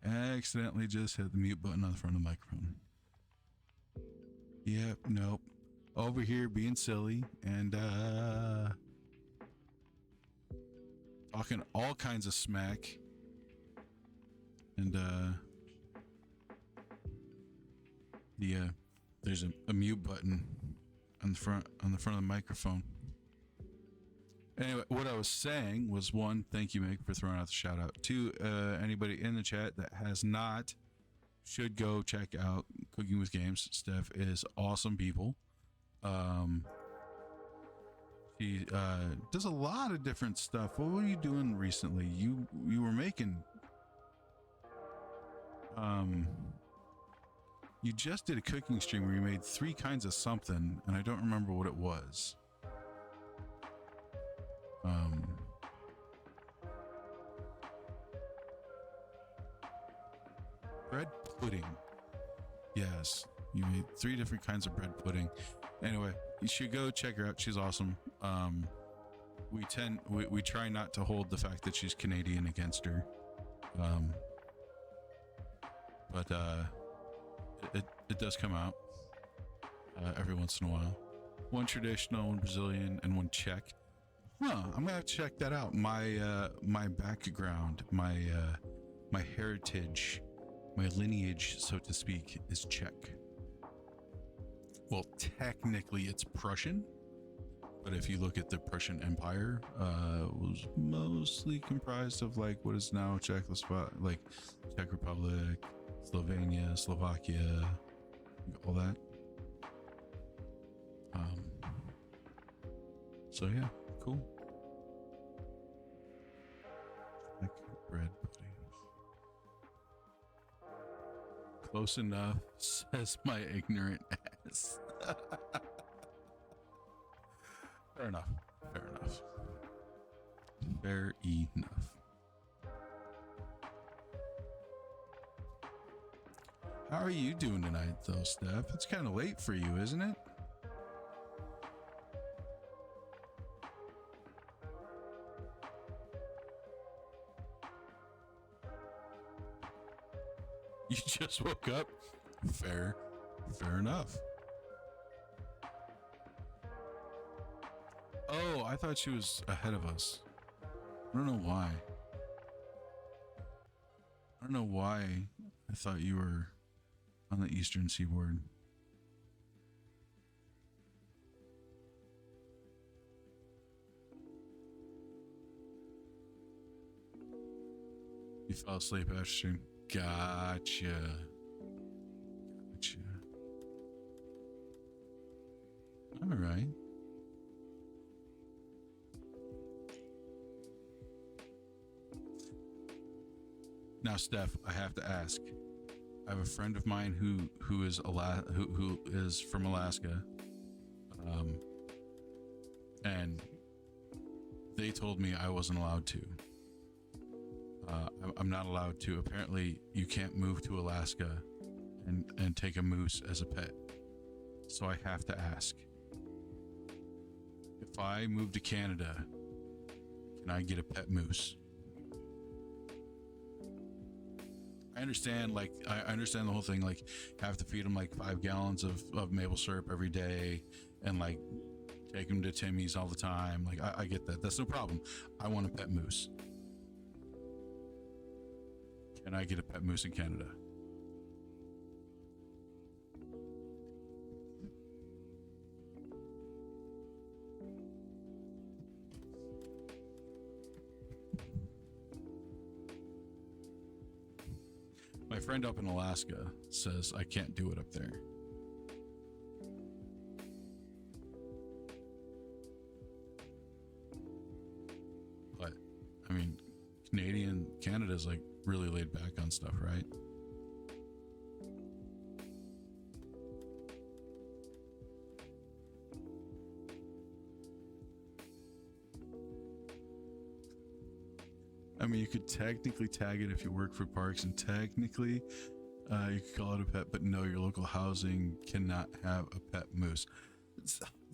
Accidentally just hit the mute button on the front of the microphone. Yep, nope. Over here being silly and talking all kinds of smack. And there's a mute button on the front of the microphone. Anyway, what I was saying was, one, thank you, Meg, for throwing out the shout out. Two, anybody in the chat that has not should go check out Cooking with Games. Steph is awesome people. She does a lot of different stuff. What were you doing recently? You were making you just did a cooking stream where you made 3 kinds of something, and I don't remember what it was. Bread pudding. Yes, you made 3 different kinds of bread pudding. Anyway, you should go check her out. She's awesome. We try not to hold the fact that she's Canadian against her. But it does come out every once in a while. One traditional, one Brazilian, and one Czech. Huh, I'm gonna have to check that out. My background, my heritage, my lineage, so to speak, is Czech. Well, technically it's Prussian, but if you look at the Prussian Empire, was mostly comprised of like what is now Czech Republic, Slovenia, Slovakia, all that. So yeah, cool. Czech bread pudding. Close enough, says my ignorant ass. Fair enough. Fair enough. Fair enough. How are you doing tonight, though, Steph? It's kind of late for you, isn't it? You just woke up? Fair enough. Oh, I thought she was ahead of us. I don't know why. I thought you were on the eastern seaboard. You fell asleep after stream. Gotcha. All right. Now, Steph, I have to ask. I have a friend of mine who is from Alaska, and they told me I wasn't allowed to. I'm not allowed to. Apparently, you can't move to Alaska and take a moose as a pet. So I have to ask. If I move to Canada, can I get a pet moose? I understand the whole thing, like you have to feed them like 5 gallons of maple syrup every day and like take them to Timmy's all the time. Like I get that. That's no problem. I want a pet moose. Can I get a pet moose in Canada? My friend up in Alaska says I can't do it up there. But, I mean, Canada's like really laid back on stuff, right? I mean, you could technically tag it if you work for parks, and technically you could call it a pet, but no, your local housing cannot have a pet moose.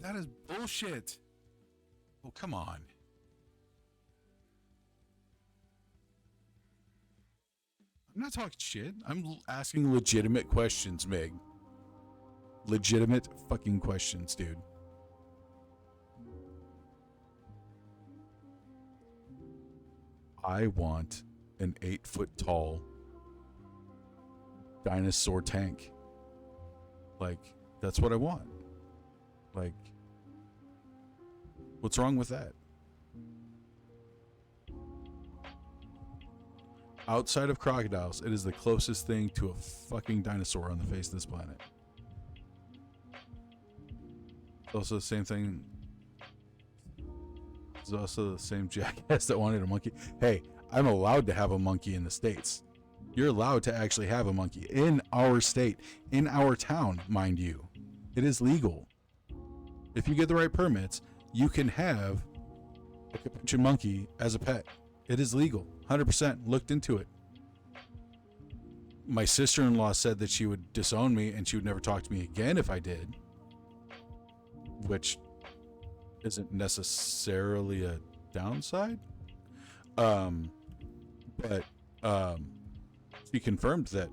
That is bullshit. Oh, come on. I'm not talking shit. I'm asking legitimate questions, Meg. Legitimate fucking questions, dude. I want an 8-foot tall dinosaur tank. Like, that's what I want. Like, what's wrong with that? Outside of crocodiles, it is the closest thing to a fucking dinosaur on the face of this planet. It's also the same thing. It's also the same jackass that wanted a monkey. Hey, I'm allowed to have a monkey in the States. You're allowed to actually have a monkey in our state, in our town, mind you. It is legal. If you get the right permits, you can have a capuchin monkey as a pet. It is legal. 100% looked into it. My sister-in-law said that she would disown me and she would never talk to me again if I did, which isn't necessarily a downside. But she confirmed that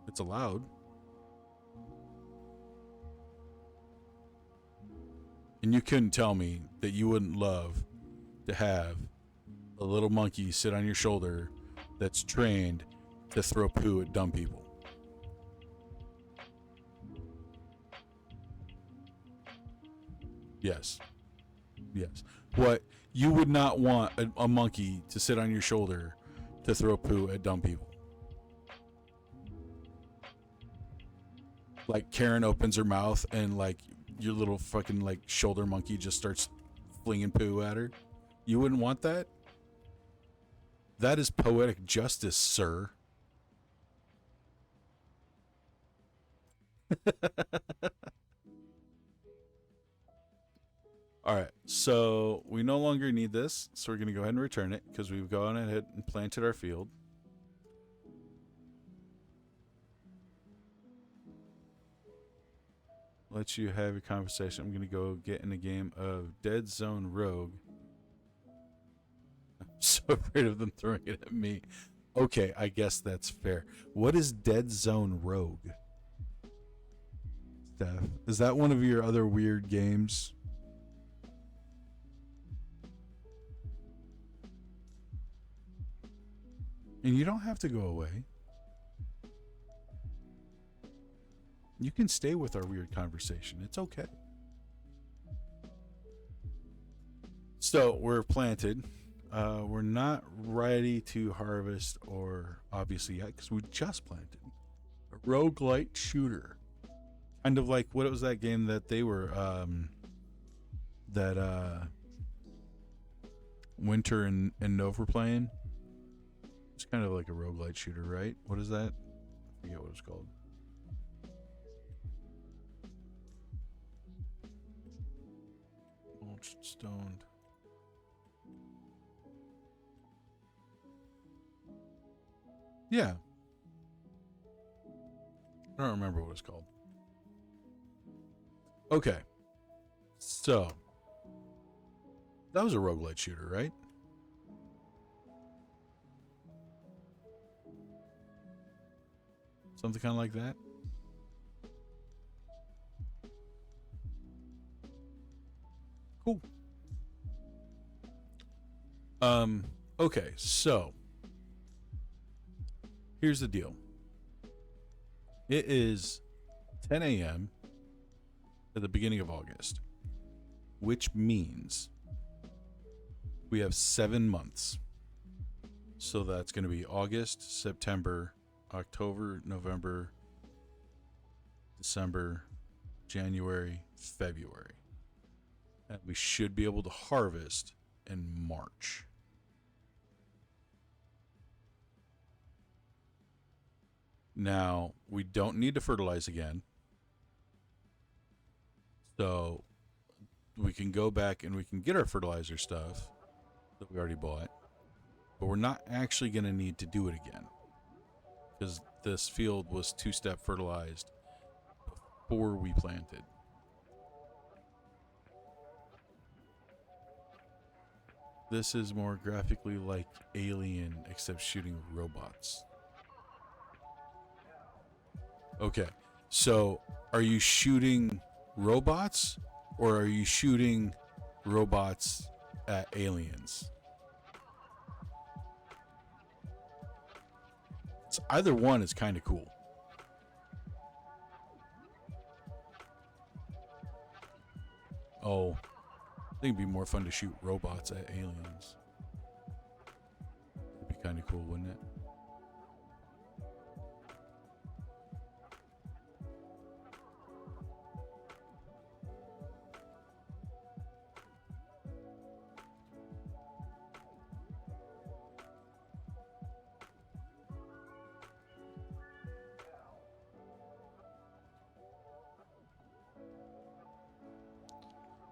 it's allowed. And you couldn't tell me that you wouldn't love to have a little monkey sit on your shoulder that's trained to throw poo at dumb people. Yes. Yes. What? You would not want a monkey to sit on your shoulder to throw poo at dumb people. Like Karen opens her mouth and like your little fucking like shoulder monkey just starts flinging poo at her. You wouldn't want that? That is poetic justice, sir. All right, so we no longer need this, so we're going to go ahead and return it because we've gone ahead and planted our field. Let you have your conversation. I'm going to go get in a game of Dead Zone Rogue. I'm so afraid of them throwing it at me. Okay, I guess that's fair. What is Dead Zone Rogue? Steph, is that one of your other weird games? And you don't have to go away. You can stay with our weird conversation. It's okay. So we're planted. We're not ready to harvest or obviously yet because we just planted. A roguelite shooter. Kind of like, what was that game that they were, Winter and Nova were playing? It's kind of like a roguelite shooter, right? What is that? I forget what it's called. Stoned. Yeah. I don't remember what it's called. Okay. So, that was a roguelite shooter, right? Something kind of like that. Cool. Okay, so here's the deal. It is 10 a.m. at the beginning of August, which means we have 7 months. So that's going to be August, September, October, November, December, January, February. And we should be able to harvest in March. Now, we don't need to fertilize again. So we can go back and we can get our fertilizer stuff that we already bought. But we're not actually going to need to do it again. Because this field was 2-step fertilized before we planted. This is more graphically like Alien, except shooting robots. Okay, so are you shooting robots or are you shooting robots at aliens? So either one is kind of cool. Oh, I think it'd be more fun to shoot robots at aliens. It'd be kind of cool, wouldn't it?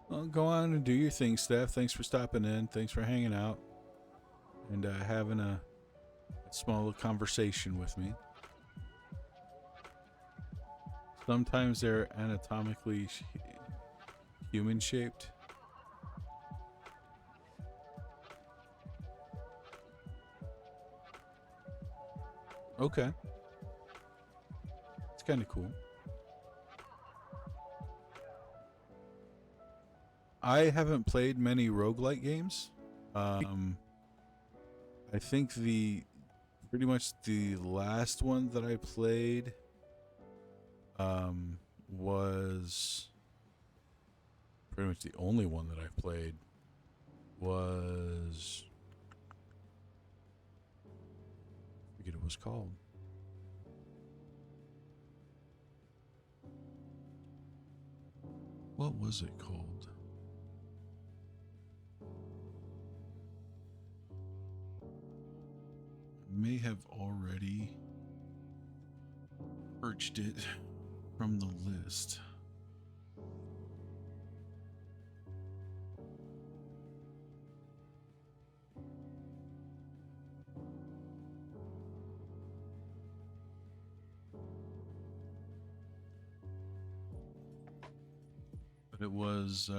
Well, go on and do your thing, Steph. Thanks for stopping in. Thanks for hanging out and having a small little conversation with me. Sometimes they're anatomically human shaped. Okay. It's kind of cool. I haven't played many roguelike games. I think pretty much the last one that I played was pretty much the only one that I've played was, I forget what it was called. What was it called? May have already purged it from the list. But it was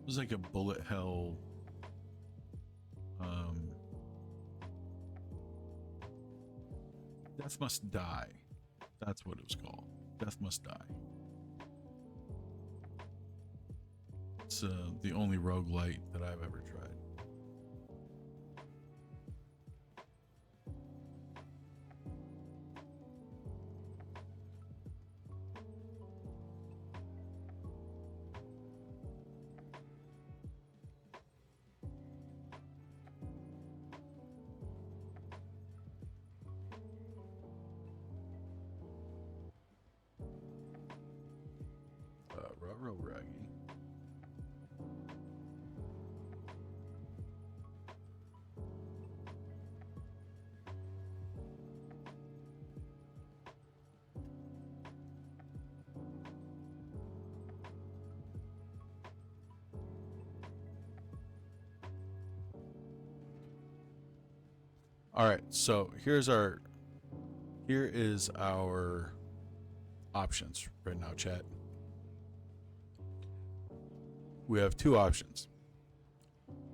like a bullet hell Death Must Die. That's what it was called. Death Must Die. It's the only roguelite that I've ever tried. Raggy. All right, so here is our options right now, chat. We have two options.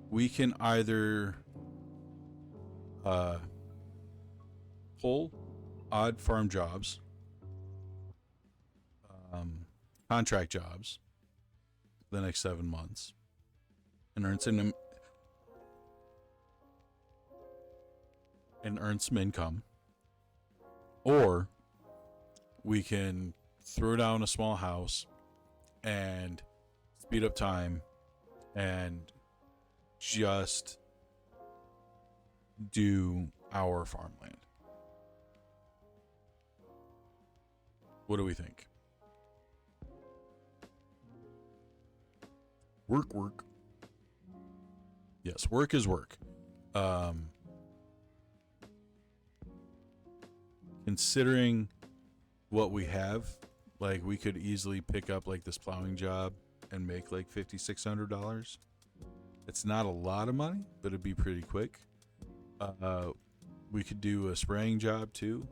We can either pull odd farm jobs, contract jobs for the next 7 months, and earn some income, or we can throw down a small house and speed up time and just do our farmland. What do we think? Work. Yes, work is work. considering what we have, like we could easily pick up like this plowing job and make like $5,600. It's not a lot of money, but it'd be pretty quick. We could do a spraying job too.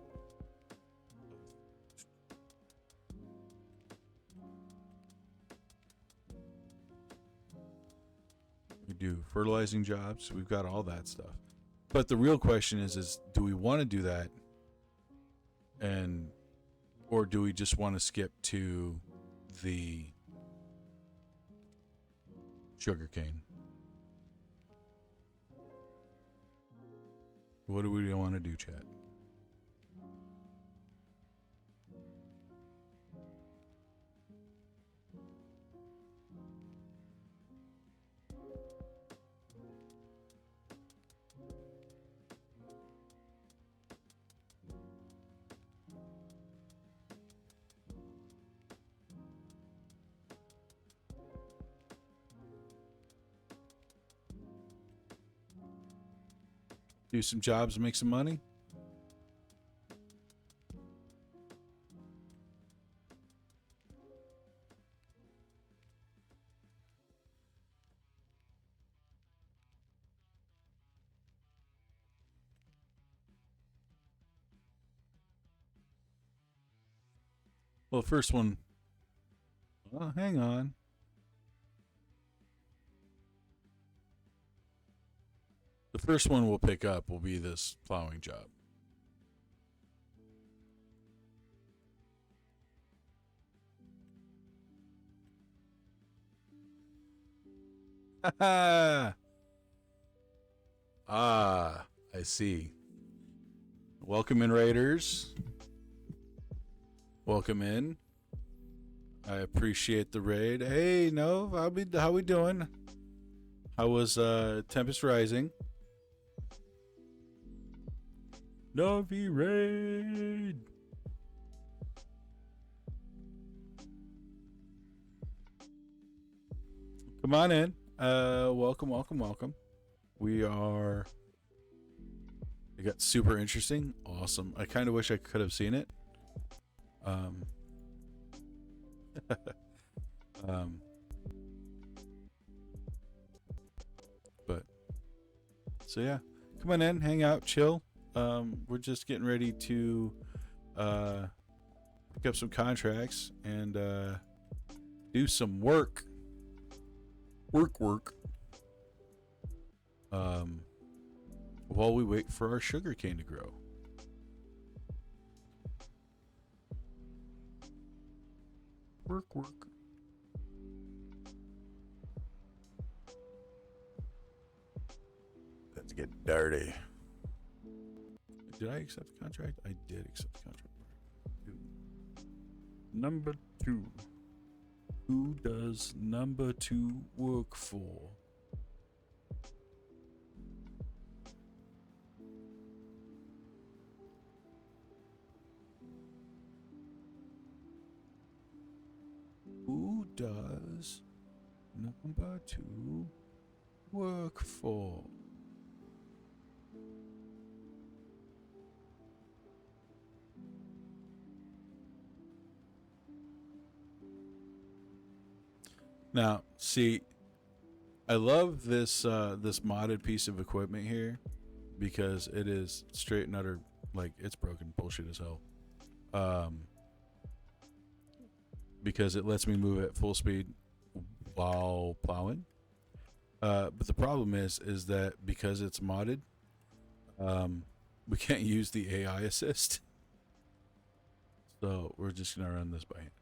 We do fertilizing jobs. We've got all that stuff. But the real question is do we want to do that? Or do we just want to skip to the sugarcane? What do we want to do, chat? Do some jobs, make some money. Well, the first one. Oh, hang on. The first one we'll pick up will be this plowing job. Ah, I see. Welcome in, Raiders. Welcome in. I appreciate the raid. Hey, no, how we doing? How was Tempest Rising? Navi raid. Come on in. Welcome. We are. It got super interesting. Awesome. I kind of wish I could have seen it. But so yeah, come on in, hang out, chill. We're just getting ready to pick up some contracts and do some work. While we wait for our sugar cane to grow. Work. Let's get dirty. Did I accept the contract? I did accept the contract. Number 2. Who does number 2 work for? Who does number 2 work for? Now, see, I love this this modded piece of equipment here because it is straight and utter, like, it's broken bullshit as hell. Because it lets me move at full speed while plowing. But the problem is that because it's modded, we can't use the AI assist. So we're just gonna run this by hand.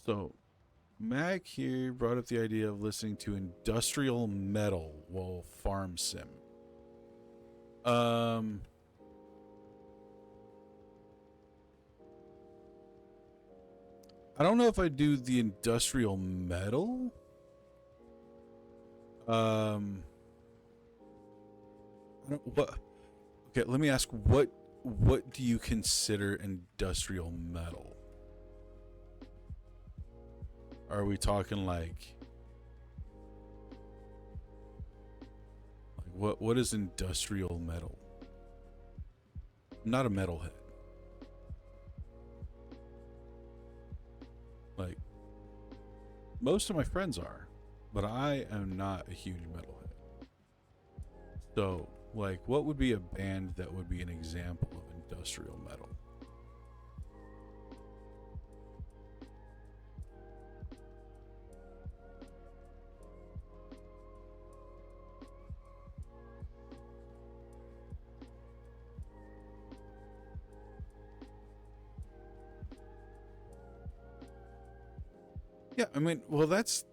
So Mac here brought up the idea of listening to industrial metal while farm sim. I don't know if I do the industrial metal. I don't what. Okay, let me ask what do you consider industrial metal? Are we talking like what is industrial metal? I'm not a metalhead. Like, most of my friends are, but I am not a huge metalhead. So, like, what would be a band that would be an example of industrial metal? Yeah, I mean, well, that's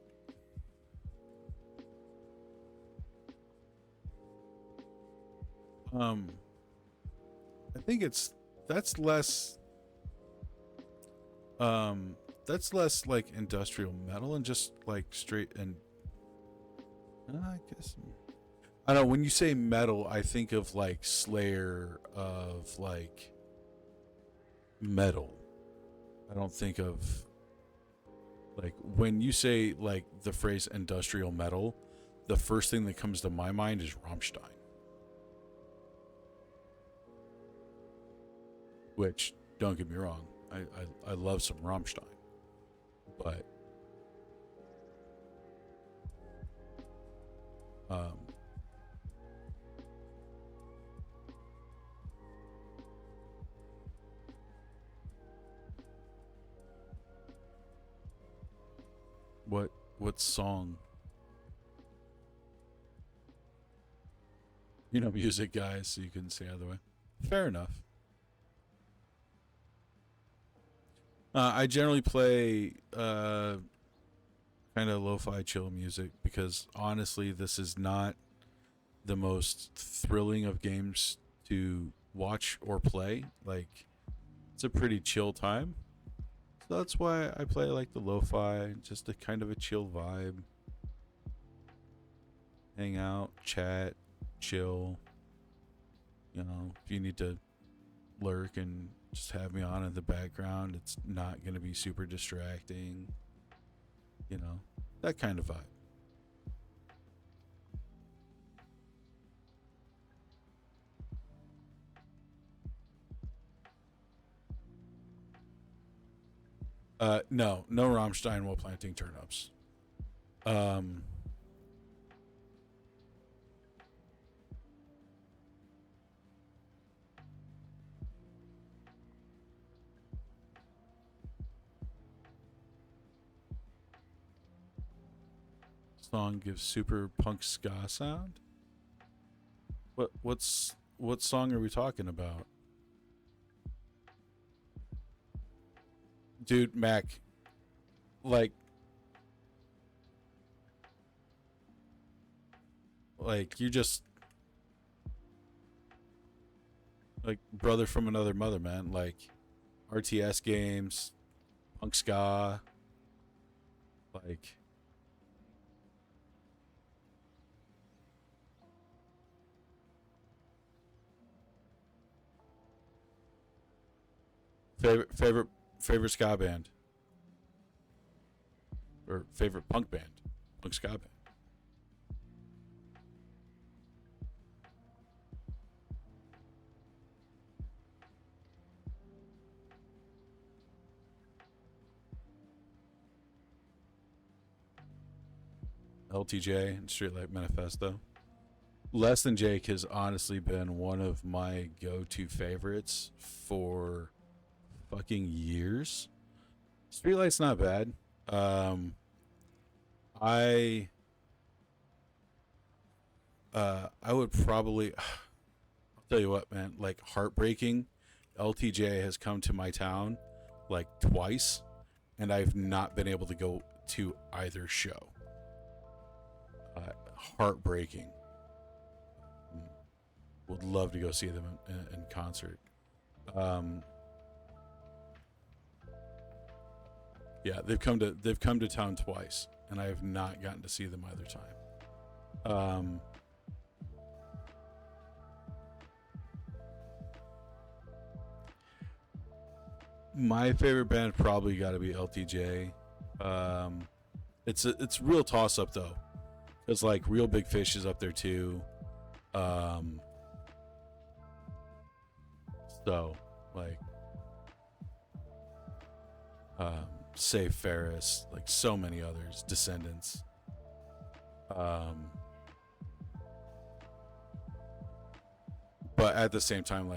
um I think that's less that's less like industrial metal and just like straight and I guess I don't know, when you say metal, I think of like Slayer, of like metal. I don't think of, like, when you say like the phrase industrial metal, the first thing that comes to my mind is Rammstein. Which, don't get me wrong, I love some Rammstein. But um what song? You know, music guys, so you couldn't say either way. Fair enough. I generally play kind of lo-fi chill music because honestly, this is not the most thrilling of games to watch or play. Like, it's a pretty chill time. So that's why I play like the lo-fi, just a kind of a chill vibe. Hang out, chat, chill. You know, if you need to lurk and just have me on in the background, it's not going to be super distracting. You know, that kind of vibe. No, no Rammstein while planting turnips. Um, Song gives super punk ska sound. What song are we talking about? Dude, Mac, like you just like brother from another mother, man. Like RTS games, punk ska, like favorite ska band or favorite punk band, punk ska band. LTJ and Streetlight Manifesto. Less Than Jake has honestly been one of my go-to favorites for fucking years. Streetlight's not bad. Um, I I would probably I'll tell you what, man, like heartbreaking. LTJ has come to my town like twice, and I've not been able to go to either show. Heartbreaking. Would love to go see them in concert. Um, yeah, they've come to town twice, and I have not gotten to see them either time. My favorite band probably got to be LTJ. It's real toss up though, because like Real Big Fish is up there too. Um, so like Save Ferris, like so many others, Descendants. Um, but at the same time,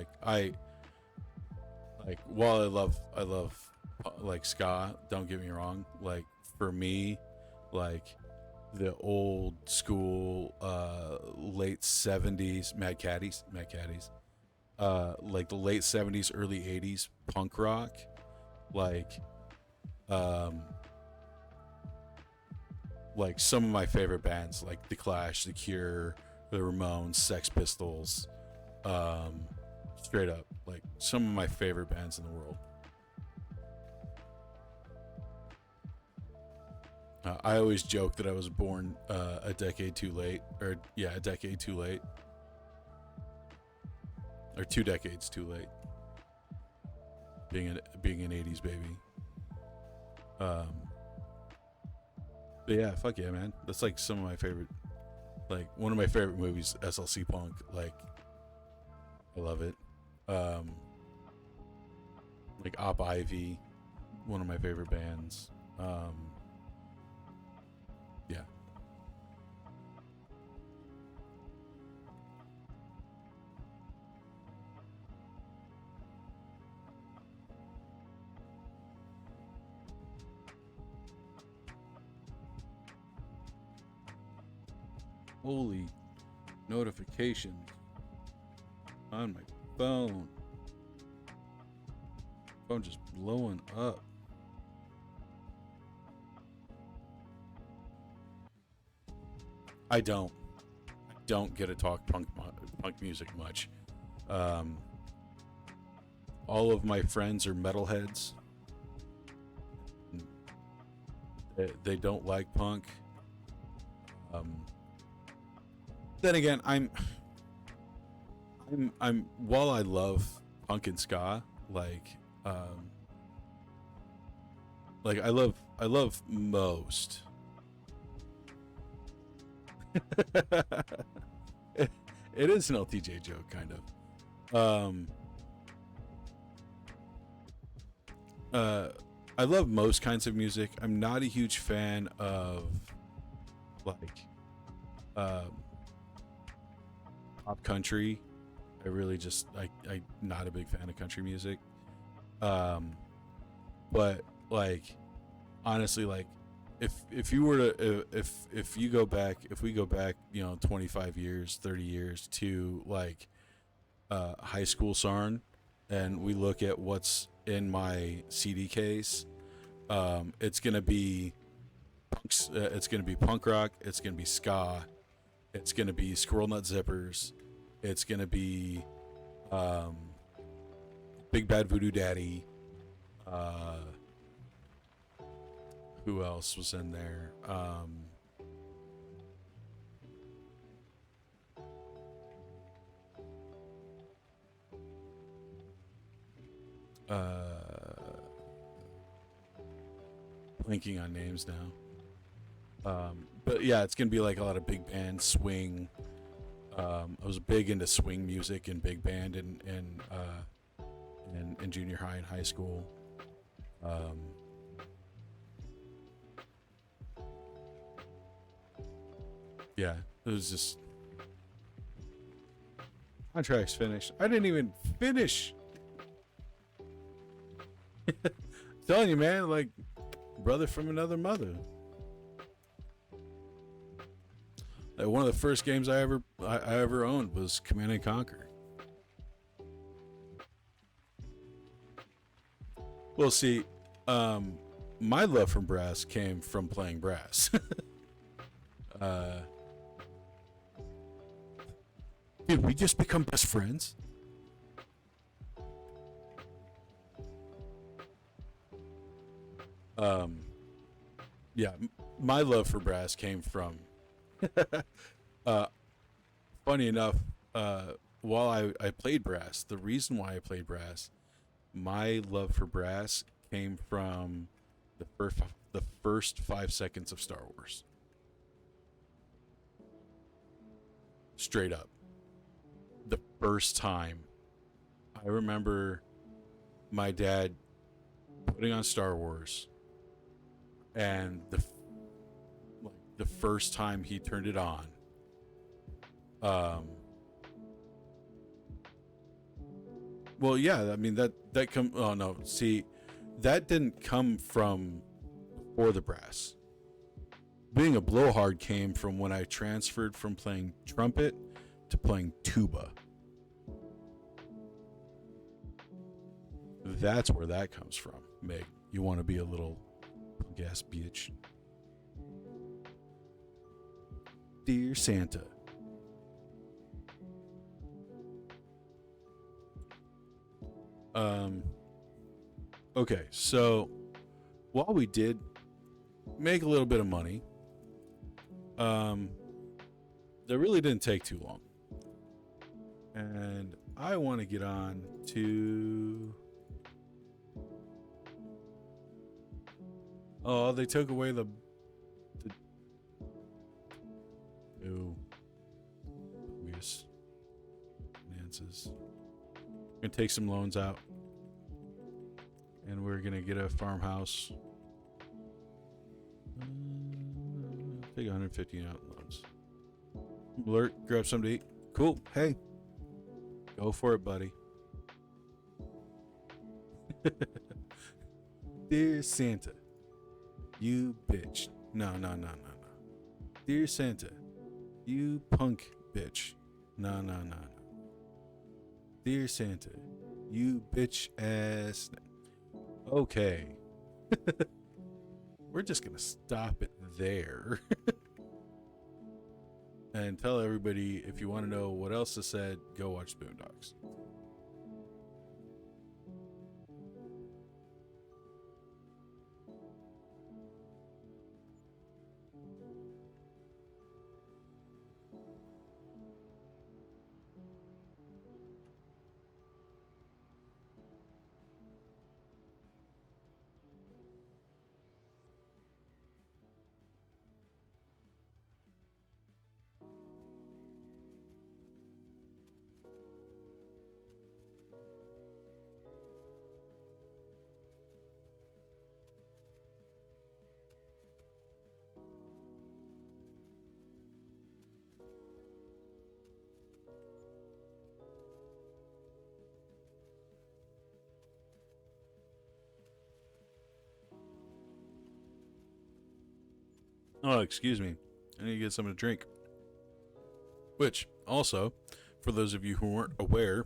while I love like ska. Don't get me wrong. Like for me, like the old school late 70s Mad Caddies, like the late 70s early 80s punk rock, like um like some of my favorite bands like The Clash, The Cure, The Ramones, Sex Pistols, um straight up like some of my favorite bands in the world. I always joke that I was born a decade too late, or yeah, a decade too late, or 2 decades too late, being an '80s baby. Um, but yeah, fuck yeah, man. That's like some of my favorite, like one of my favorite movies, SLC Punk. Like I love it. Um, like Op Ivy, one of my favorite bands. Yeah. Holy notifications on my phone. Phone just blowing up. I don't get to talk punk music much. Um, all of my friends are metalheads. They don't like punk. Um, then again, I'm while I love punk and ska, um, like I love most. it, it is an LTJ joke, kind of. Uh, I love most kinds of music. I'm not a huge fan of like um, pop country. I really just I'm not a big fan of country music. Um, but like honestly, like if you were to if you go back, if we go back, 25 years, 30 years to like high school Sarn, and we look at what's in my CD case, it's gonna be it's gonna be punk rock, it's gonna be ska, it's gonna be Squirrel Nut Zippers, it's gonna be um, Big Bad Voodoo Daddy. Uh, who else was in there? Uh, Blinking on names now. But yeah, it's gonna be like a lot of big band swing. I was big into swing music and big band in junior high and high school. Um, yeah, it was just contracts finished. I didn't even finish. Telling you, man, like brother from another mother. Like, one of the first games I ever owned was Command and Conquer. Well, see, my love from brass came from playing brass. uh, Did we just become best friends? Um, yeah, my love for brass came from. uh, Funny enough, while I played brass, the reason why I played brass, my love for brass came from the first 5 seconds of Star Wars. Straight up. the first time, I remember my dad putting on Star Wars, and the first time he turned it on, um, well, yeah, I mean that come. Oh no, see, that didn't come from before the brass. Being a blowhard came from when I transferred from playing trumpet to playing tuba. That's where that comes from. Meg, you want to be a little gas bitch. Dear Santa. Um okay, so while we did make a little bit of money, um that really didn't take too long. And I want to get on to oh, they took away the new finances. We're gonna take some loans out, and we're gonna get a farmhouse. Take 150 out loans. Alert, grab something to eat. Cool. Hey, go for it, buddy. Dear Santa, you bitch. No. Dear Santa, you punk bitch. No. Dear Santa, you bitch ass. Okay. We're just going to stop it there. And tell everybody, if you want to know what else is said, go watch Boondocks. Oh, excuse me. I need to get something to drink. Which, also, for those of you who weren't aware,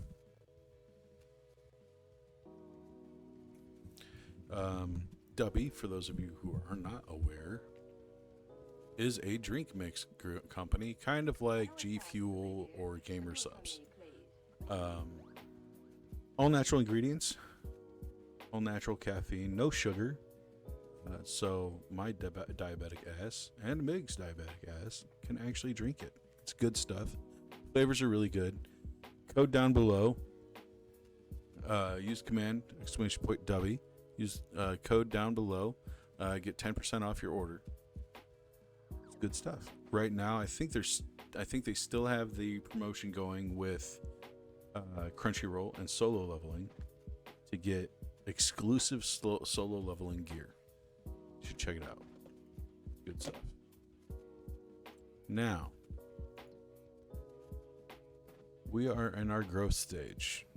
Dubby, for those of you who are not aware, is a drink mix company, kind of like G Fuel or Gamer Subs. All natural ingredients, all natural caffeine, no sugar. So my diabetic ass and Mig's diabetic ass can actually drink it. It's good stuff. Flavors are really good. Code down below. Use command !W. Use code down below. Get 10% off your order. It's good stuff. Right now, I think they still have the promotion going with Crunchyroll and solo leveling to get exclusive solo leveling gear. You should check it out. Good stuff. Now, we are in our growth stage.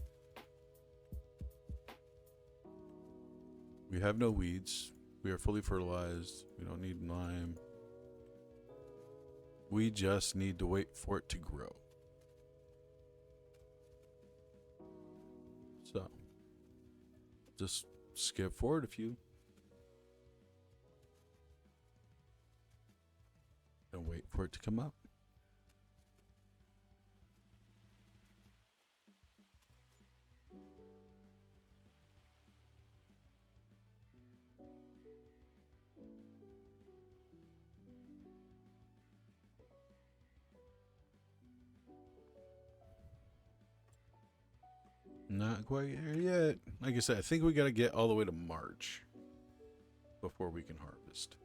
We have no weeds. We are fully fertilized. We don't need lime. We just need to wait for it to grow. So, just skip forward a few. And wait for it to come up. Not quite there yet. Like I said, I think we got to get all the way to March before we can harvest.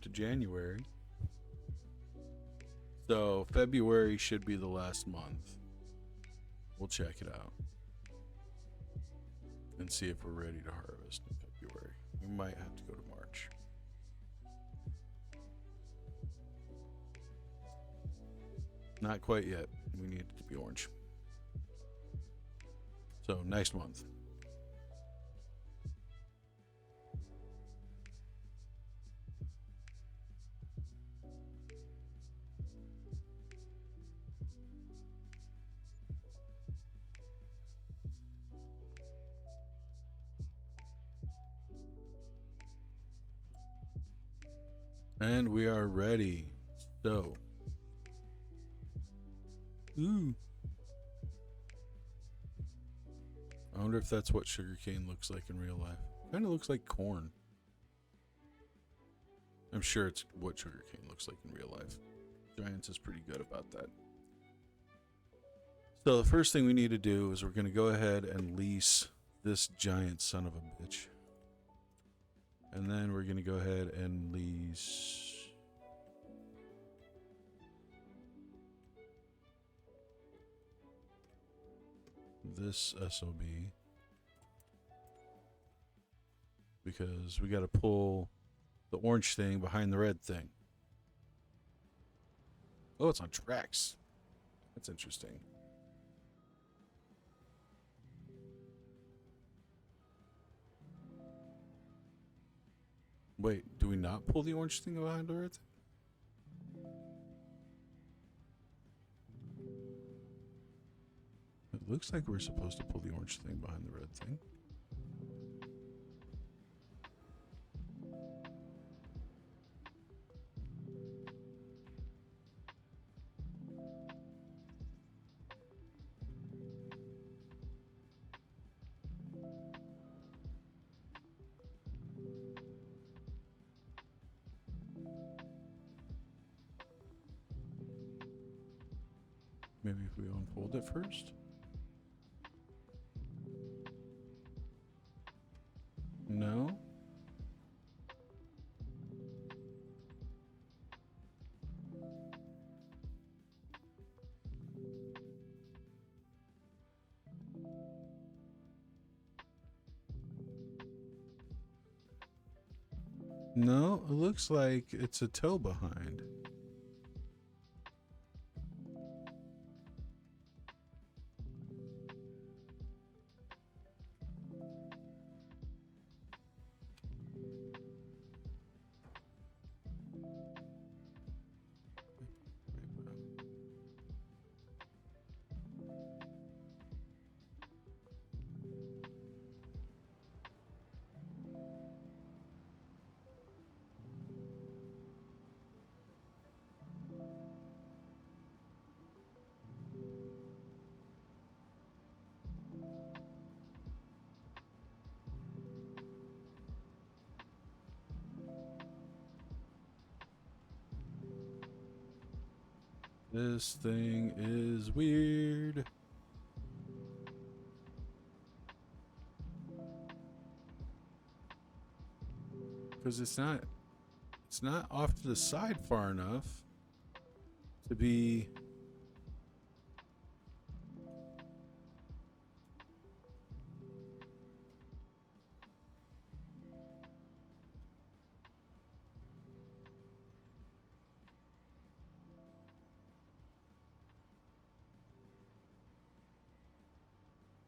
to January. So February should be the last month. We'll check it out and see if we're ready to harvest in February. We might have to go to March. Not quite yet. We need it to be orange. So next month. And we are ready. So. Ooh. I wonder if that's what sugarcane looks like in real life. Kind of looks like corn. I'm sure it's what sugarcane looks like in real life. Giants is pretty good about that. So the first thing we need to do is we're going to go ahead and lease this giant son of a bitch. And then we're going to go ahead and lease this SOB because we got to pull the orange thing behind the red thing. Oh, it's on tracks. That's interesting. Wait, do we not pull the orange thing behind the red thing? It looks like we're supposed to pull the orange thing behind the red thing. Maybe if we unfold it first? No? No, it looks like it's a toe behind. This thing is weird. Because it's not off to the side far enough to be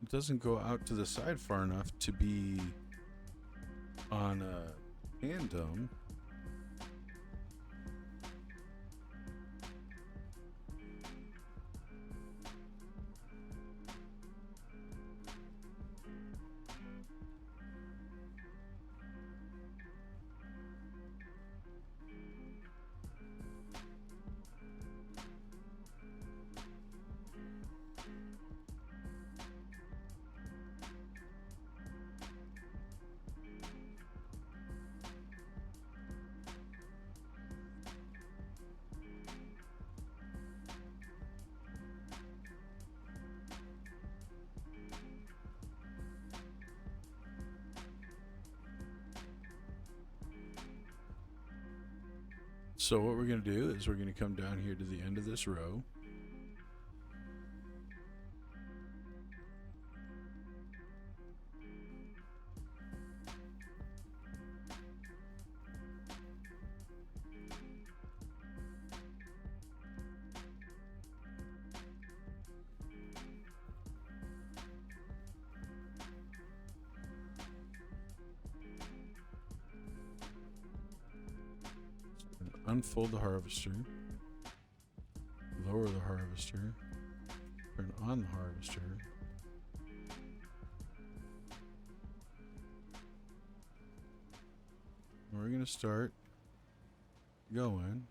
it doesn't go out to the side far enough to be on a tandem. So what we're going to do is we're going to come down here to the end of this row. And unfold the harvester. Lower the harvester. Turn on the harvester. We're going to start going.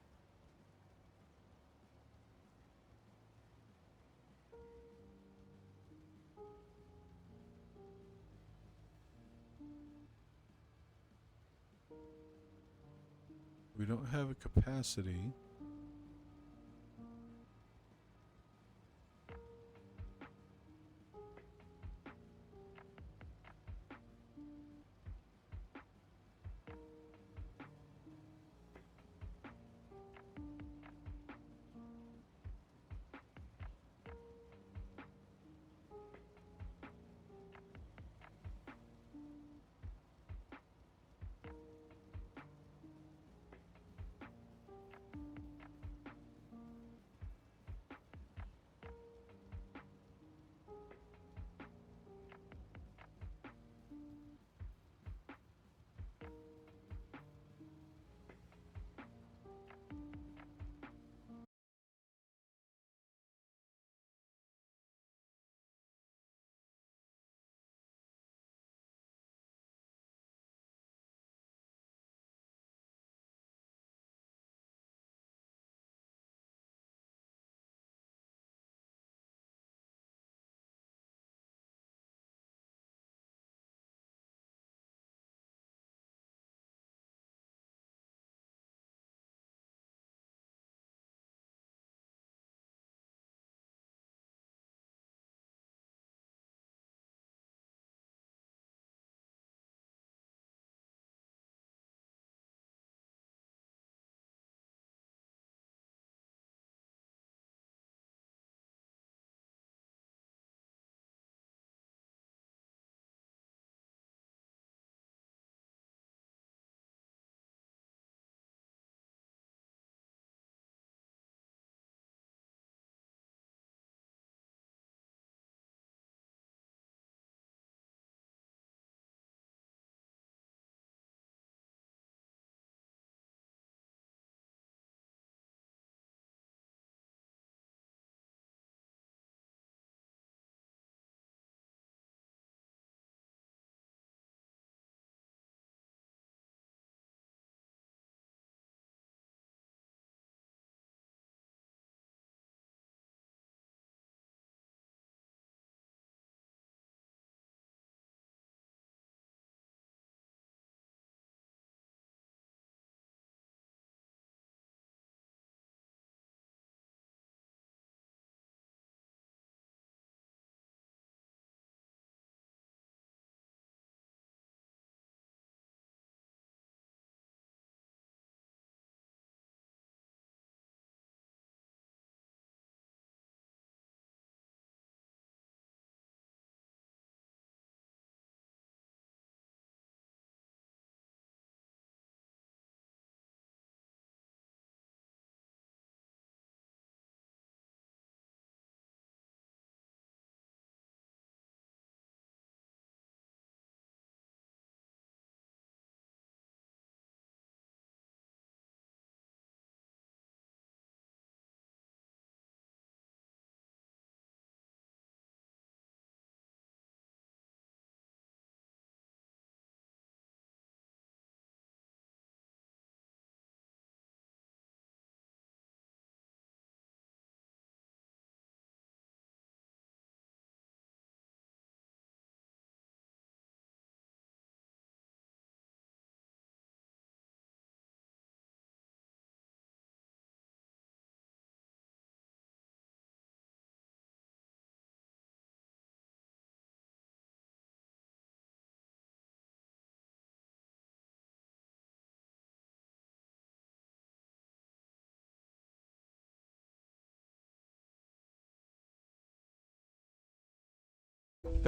We don't have a capacity.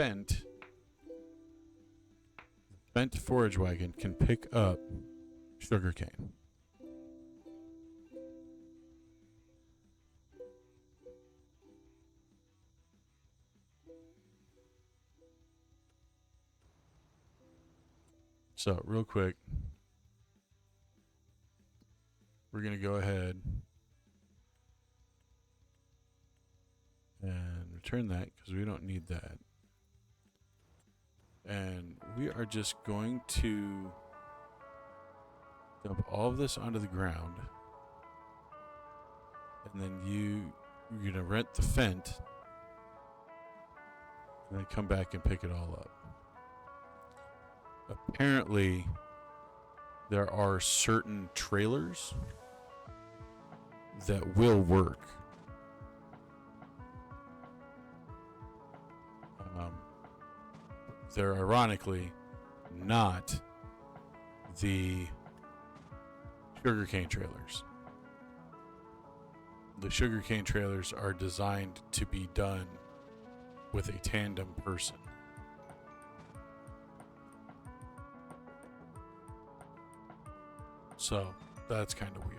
Fent forage wagon can pick up sugarcane. So, real quick, we're going to go ahead and return that because we don't need that. And we are just going to dump all of this onto the ground. And then you're going to rent the Fent. And then come back and pick it all up. Apparently, there are certain trailers that will work. They're ironically not the sugarcane trailers. The sugarcane trailers are designed to be done with a tandem person. So that's kind of weird.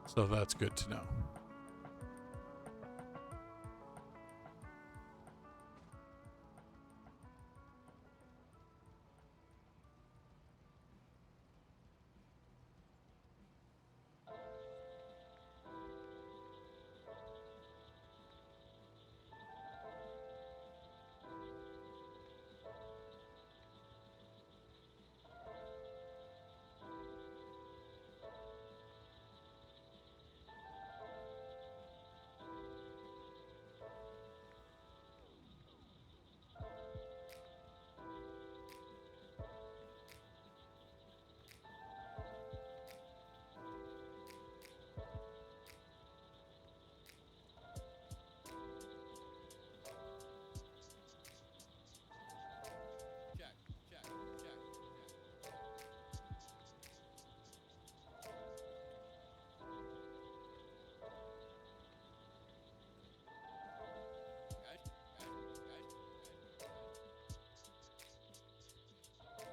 So that's good to know.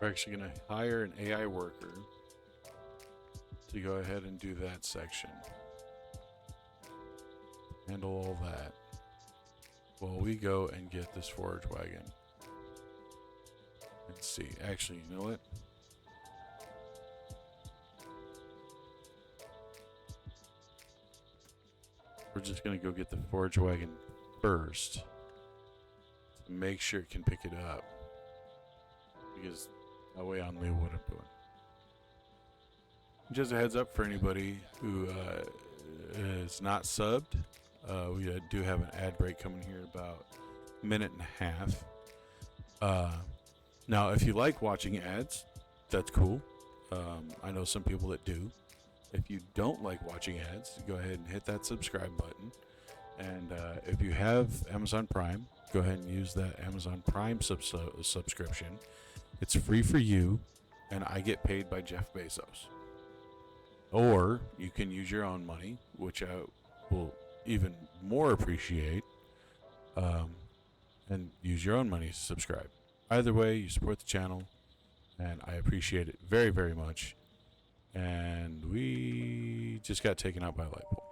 We're actually going to hire an AI worker to go ahead and do that section. Handle all that while we go and get this forage wagon. Let's see. Actually, you know what? We're just going to go get the forage wagon first to make sure it can pick it up. Because that way I'll know what I'm doing. Just a heads up for anybody who is not subbed. We do have an ad break coming here about a minute and a half. Now, if you like watching ads, that's cool. I know some people that do. If you don't like watching ads, go ahead and hit that subscribe button. And if you have Amazon Prime, go ahead and use that Amazon Prime subscription. It's free for you, and I get paid by Jeff Bezos. Or you can use your own money, which I will even more appreciate, and use your own money to subscribe. Either way, you support the channel, and I appreciate it very, very much. And we just got taken out by a light pole.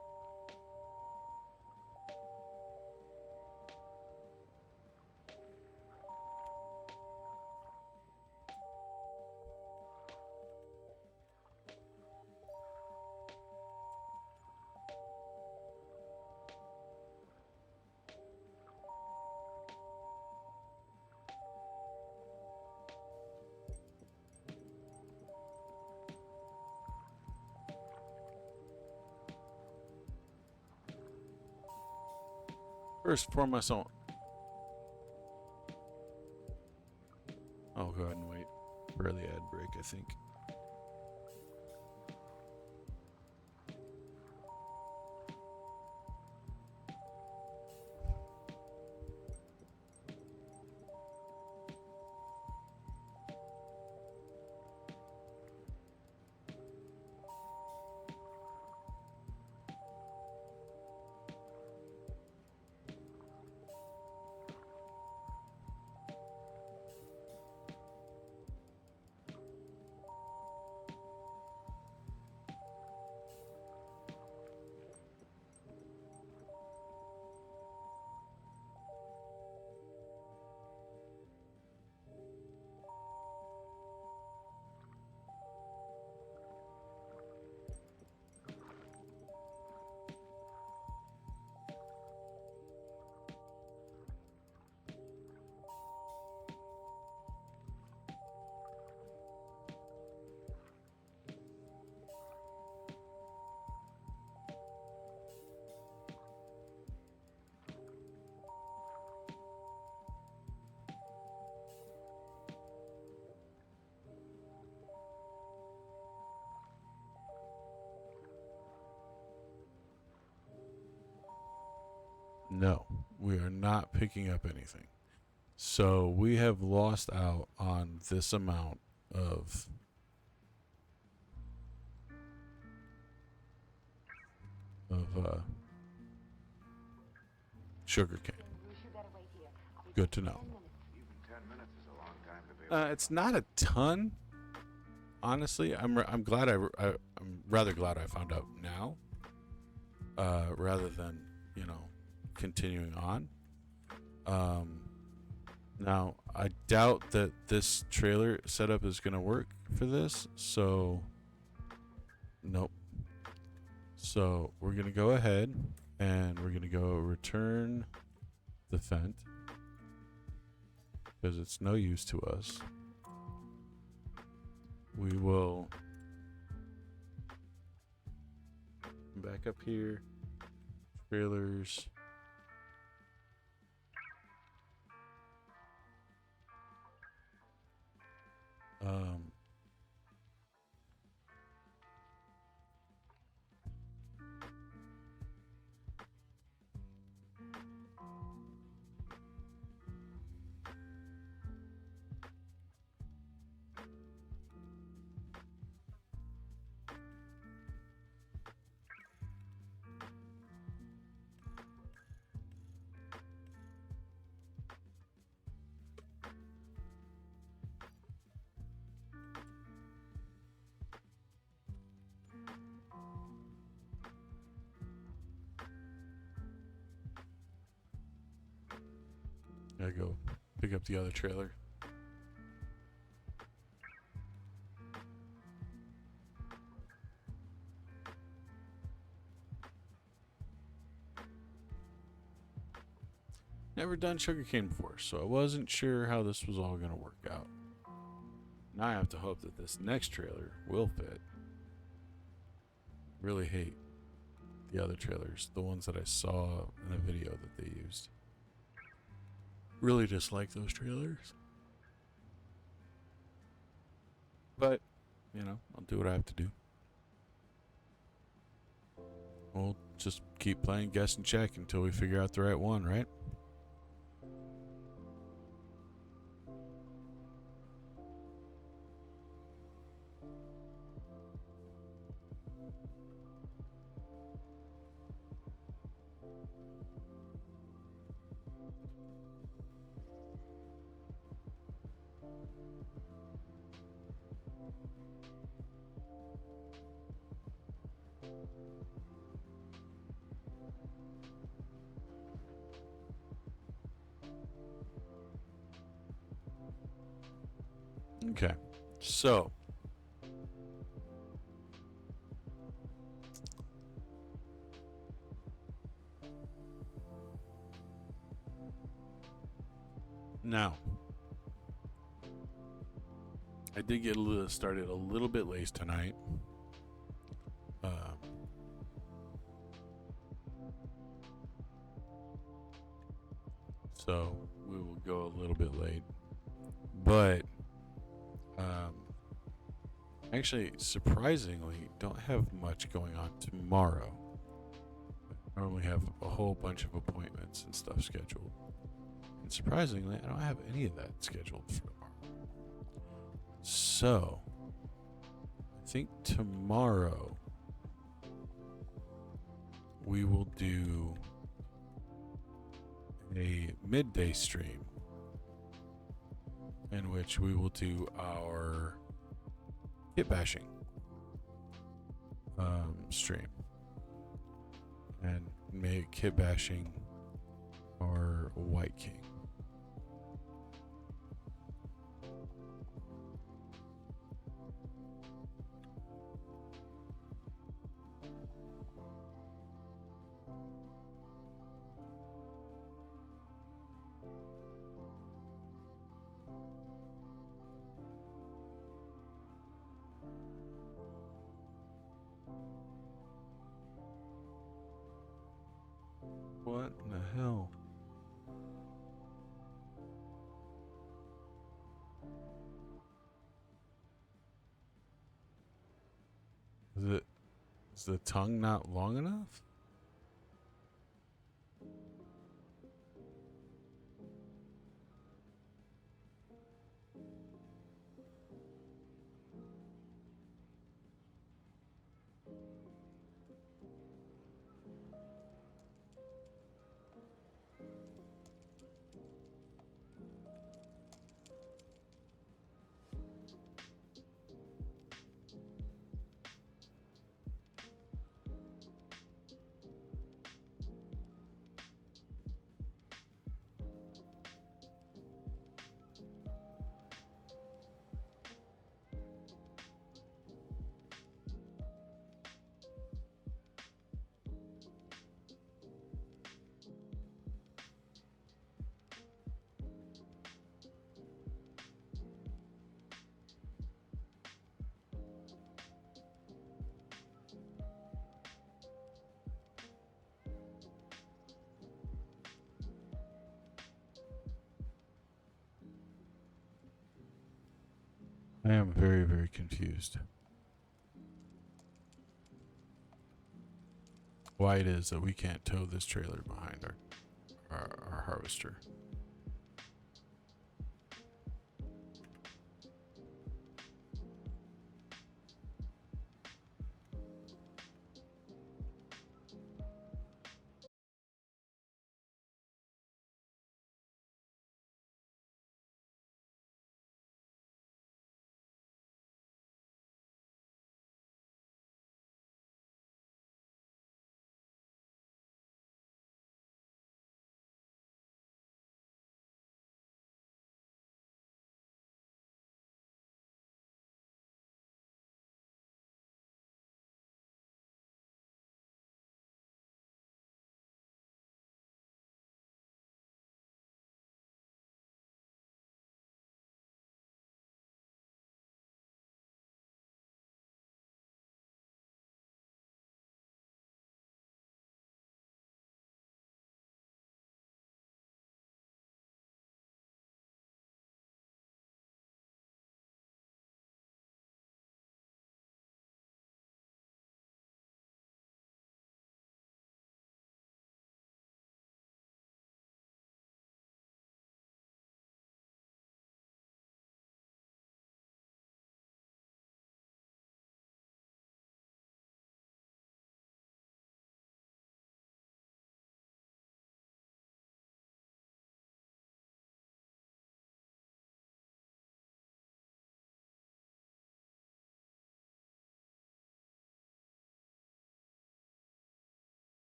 First and foremost, I'll go ahead and wait for the ad break, I think. No, we are not picking up anything. So we have lost out on this amount of sugar cane. Good to know. It's not a ton, honestly. I'm glad I'm rather glad I found out now, rather than continuing on. Now I doubt that this trailer setup is gonna work for this, so nope. So we're gonna go ahead and we're gonna go return the Fent because it's no use to us. We will back up here, trailers. Gotta go pick up the other trailer. Never done sugarcane before, so I wasn't sure how this was all gonna work out. Now I have to hope that this next trailer will fit. Really hate the other trailers, the ones that I saw in the video that they used. Really dislike those trailers. But, I'll do what I have to do. We'll just keep playing guess and check until we figure out the right one, right? Okay, so now I did get started a little bit late tonight. So we will go a little bit late. But um, actually, surprisingly, don't have much going on tomorrow. I normally have a whole bunch of appointments and stuff scheduled. And surprisingly, I don't have any of that scheduled for tomorrow. So, I think tomorrow we will do a midday stream in which we will do our kit bashing stream and make kit bashing our White King. What in the hell? Is the tongue not long enough? I am very, very confused. Why it is that we can't tow this trailer behind our harvester.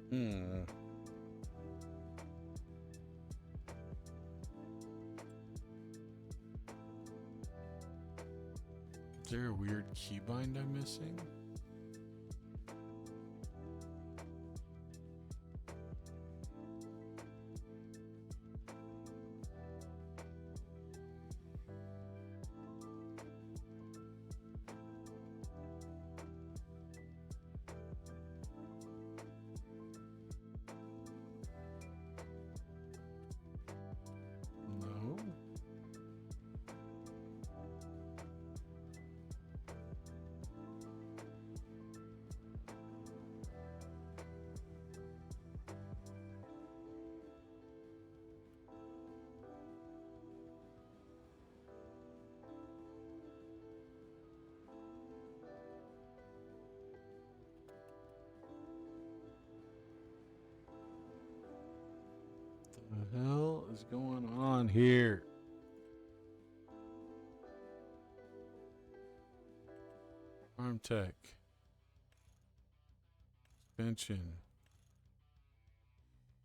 Hmm. Is there a weird keybind I'm missing? No. What the hell is going on here? Arm Tech. Suspension.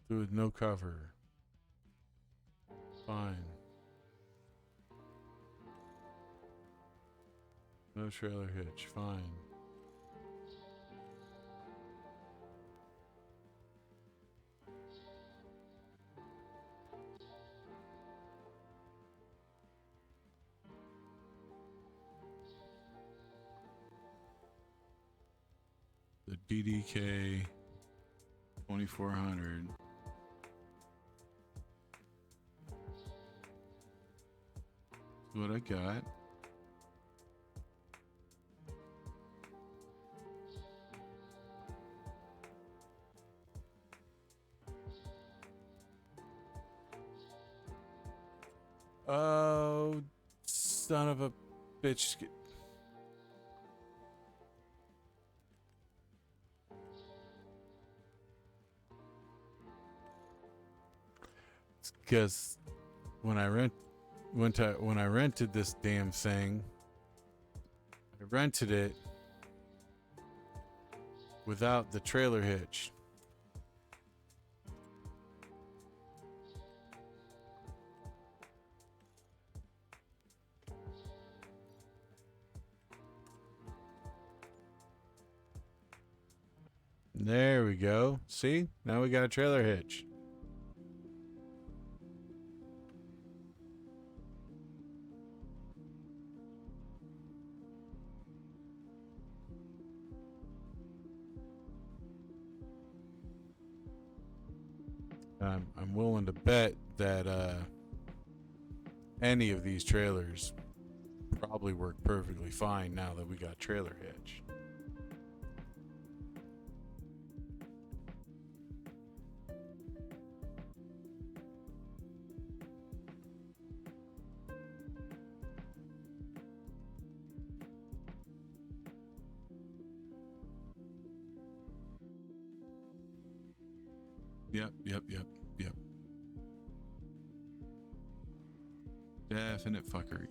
With no cover. Fine. No trailer hitch. Fine. The BDK 2400. What I got. Oh, son of a bitch. Because when I rented this damn thing, I rented it without the trailer hitch. There we go. See? Now we got a trailer hitch. I'm willing to bet that any of these trailers probably work perfectly fine now that we got trailer hitch. Yep. Definite fuckery.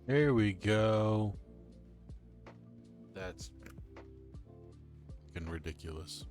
There we go. That's fucking ridiculous.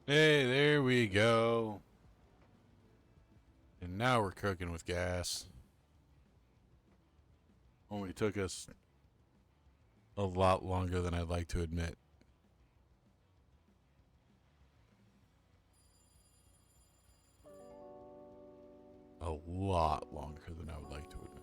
Hey, there we go. And now we're cooking with gas. Only took us a lot longer than I'd like to admit. A lot longer than I would like to admit.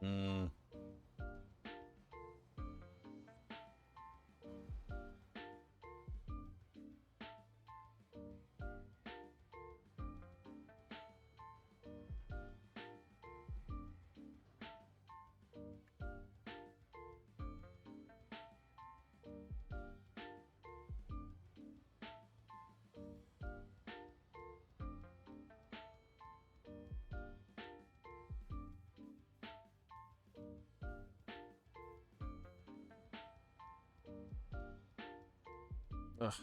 Mm. Ugh.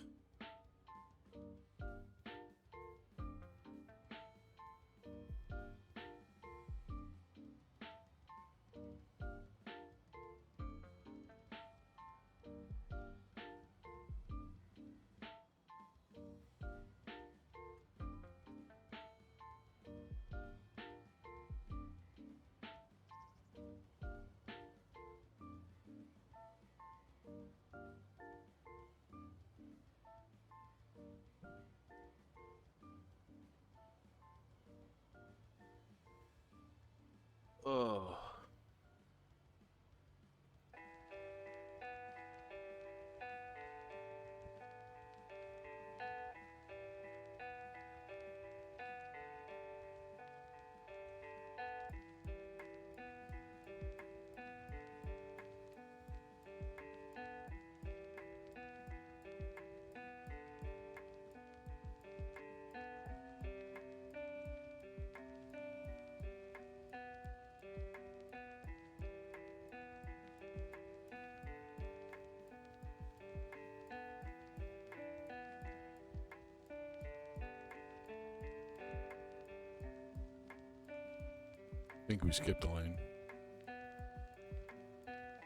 I think we skipped a lane.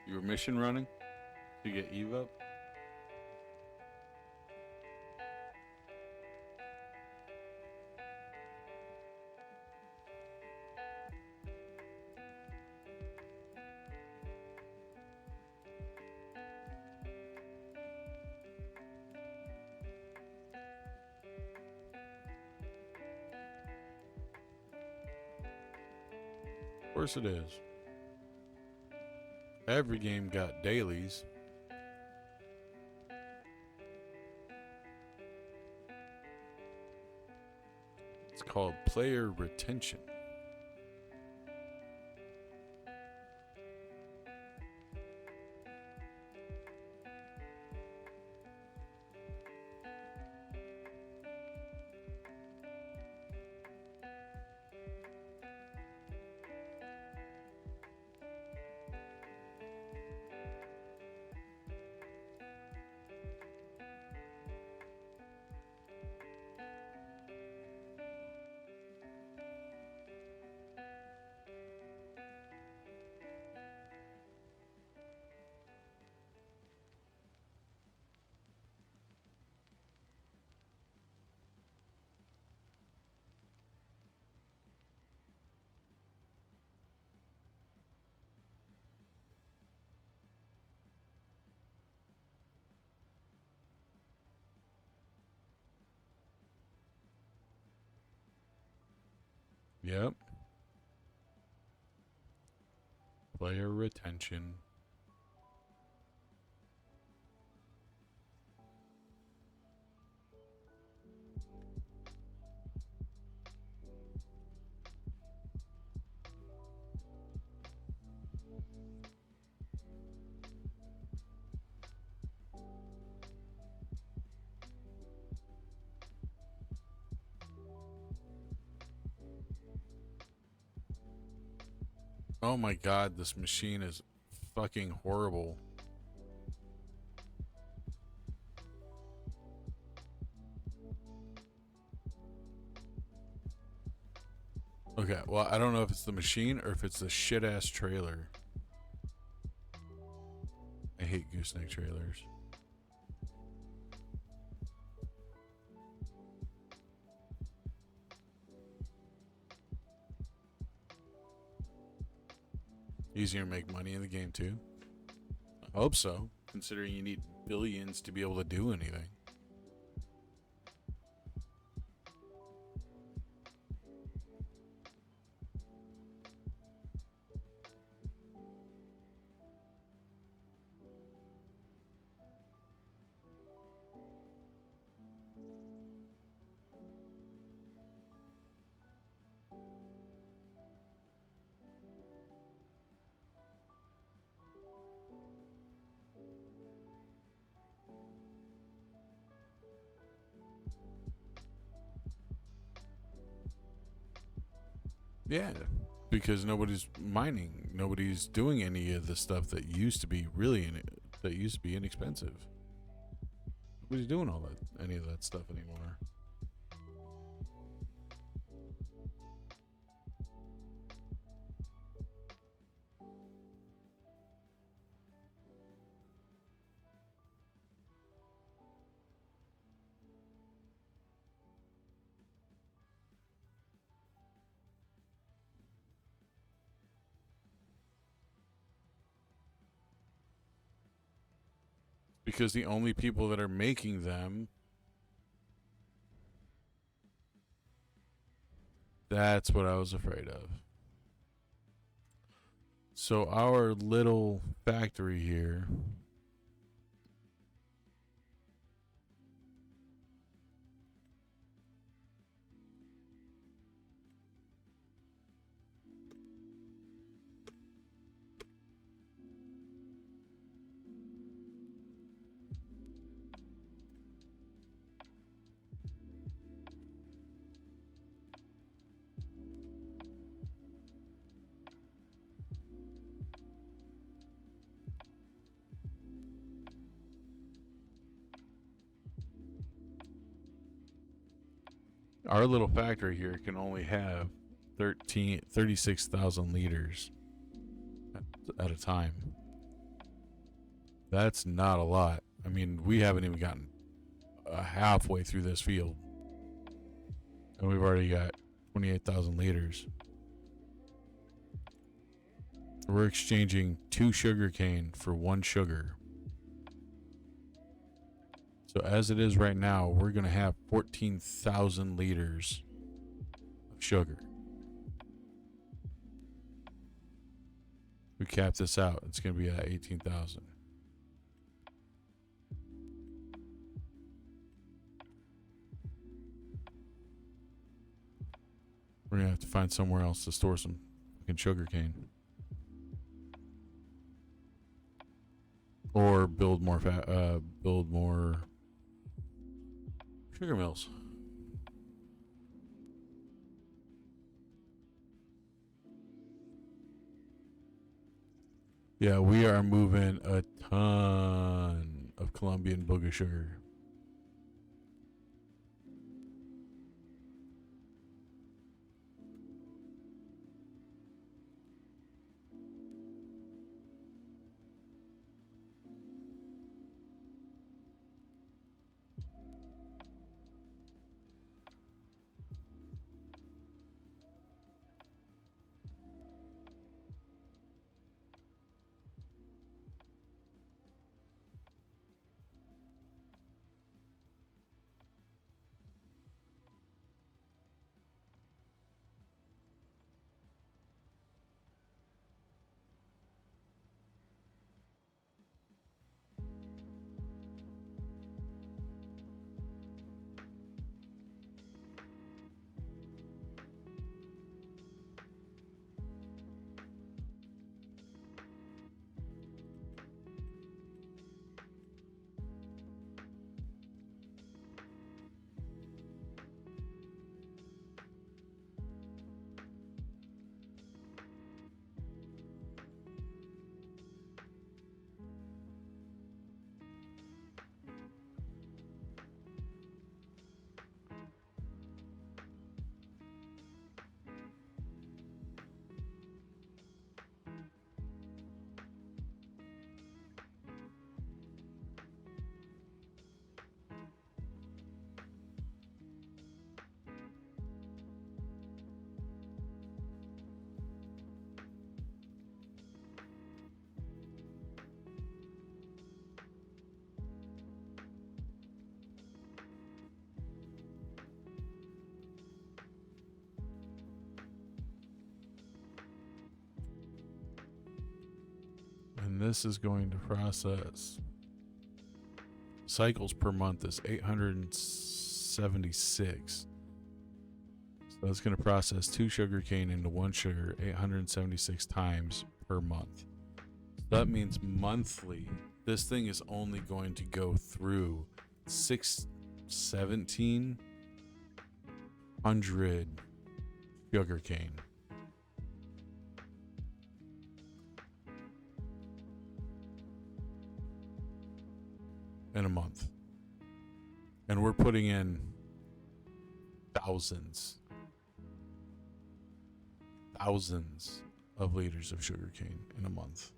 You were mission running to get Eve up? Of course it is. Every game got dailies. It's called player retention. Yep. Player retention. Oh my god, this machine is fucking horrible. Okay, well, I don't know if it's the machine or if it's the shit ass trailer. I hate gooseneck trailers. Easier to make money in the game too. I hope so, considering you need billions to be able to do anything. Yeah, because nobody's mining, nobody's doing any of the stuff that used to be that used to be inexpensive. Nobody's doing any of that stuff anymore. Because the only people that are making them, that's what I was afraid of. So our little factory here can only have 36,000 liters at a time. That's not a lot. I mean, we haven't even gotten halfway through this field, and we've already got 28,000 liters. We're exchanging 2 sugarcane for 1 sugar. So as it is right now, we're going to have 14,000 liters of sugar. We cap this out, it's going to be at 18,000. We're going to have to find somewhere else to store some fucking sugar cane. Or build more sugar mills. Yeah, we are moving a ton of Colombian booger sugar. And this is going to process. Cycles per month is 876. So it's going to process 2 sugar cane into 1 sugar 876 times per month. That means monthly, this thing is only going to go through 1,700 sugar cane. In a month. And we're putting in thousands of liters of sugar cane in a month.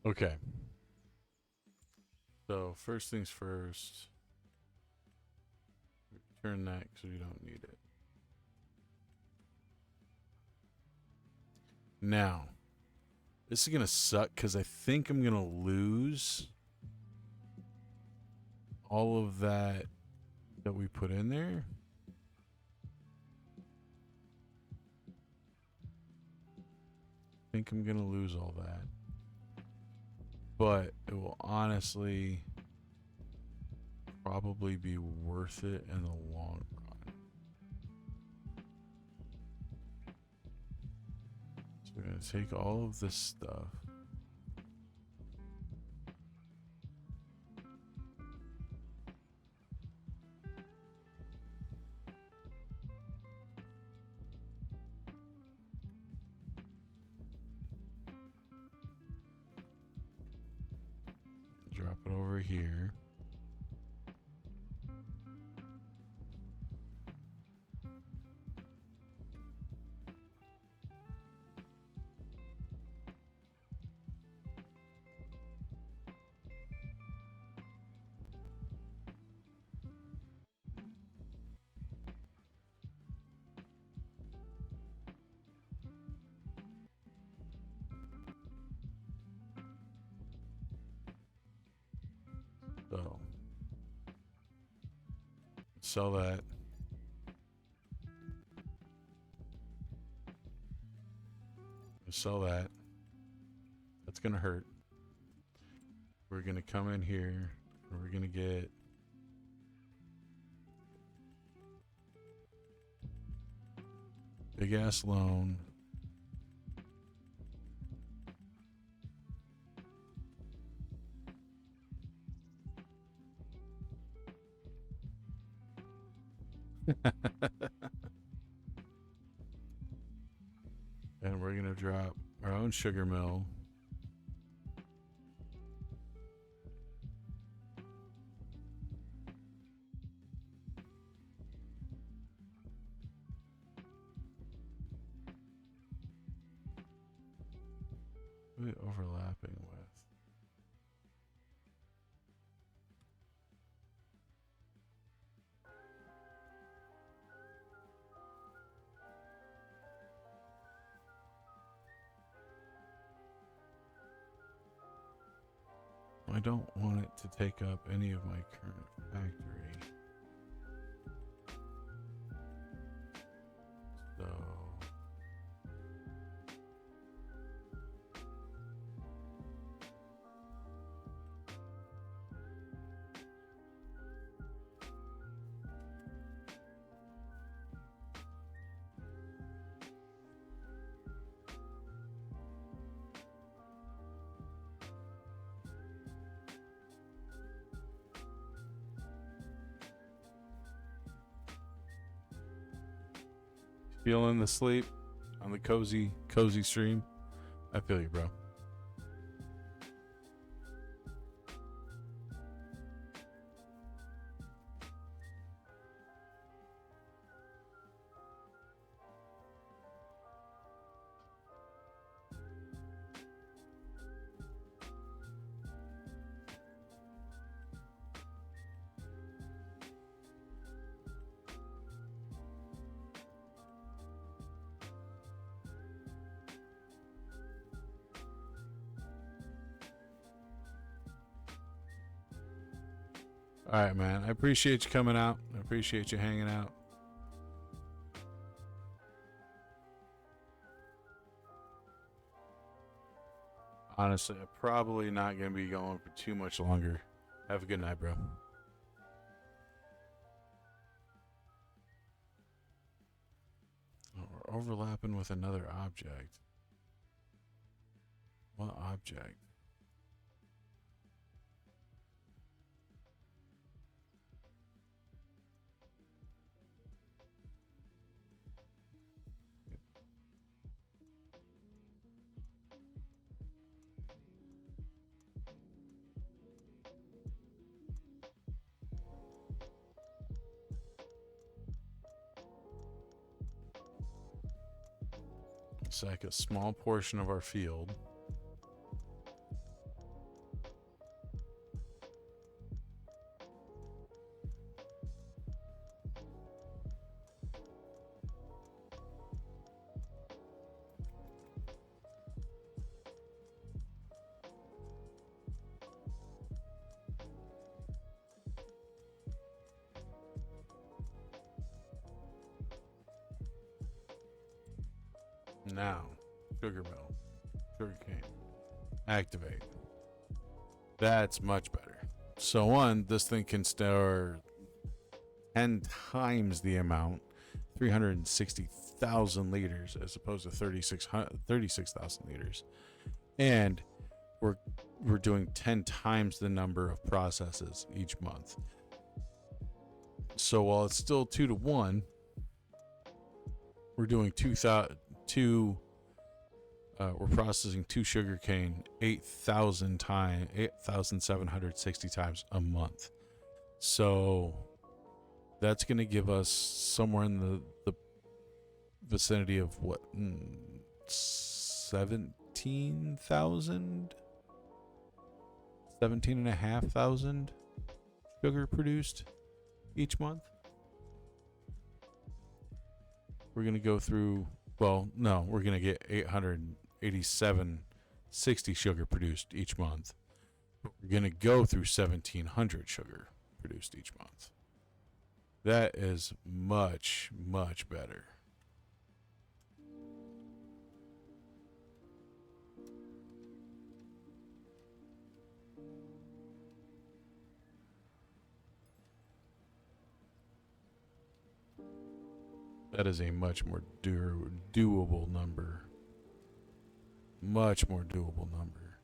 Okay. So first things first, return that because we don't need it. Now, this is gonna suck because I think I'm gonna lose all of that we put in there. I think I'm gonna lose all that, but it will honestly probably be worth it in the long run. So we're gonna take all of this stuff. Drop it over here. So sell that. Sell that. That's gonna hurt. We're gonna come in here and we're gonna get big ass loan. And we're gonna drop our own sugar mill. What are we overlapping with? I don't want it to take up any of my current factory. So feeling the sleep on the cozy stream. I feel you, bro. All right, man. I appreciate you coming out. I appreciate you hanging out. Honestly, I'm probably not going to be going for too much longer. Have a good night, bro. Oh, we're overlapping with another object. What object? It's like a small portion of our field. Now, sugar mill, sugar cane, activate. That's much better. So one, this thing can store 10 times the amount, 360,000 liters as opposed to 36,000 liters. And we're doing 10 times the number of processes each month. So while it's still 2 to 1, we're doing we're processing 2 sugar cane 8,760 times a month. So that's going to give us somewhere in the vicinity of what, 17,500 sugar produced each month. We're going to go through, well, no, we're going to get 887.60 sugar produced each month. But we're going to go through 1,700 sugar produced each month. That is much, much better. That is a much more doable number. Much more doable number.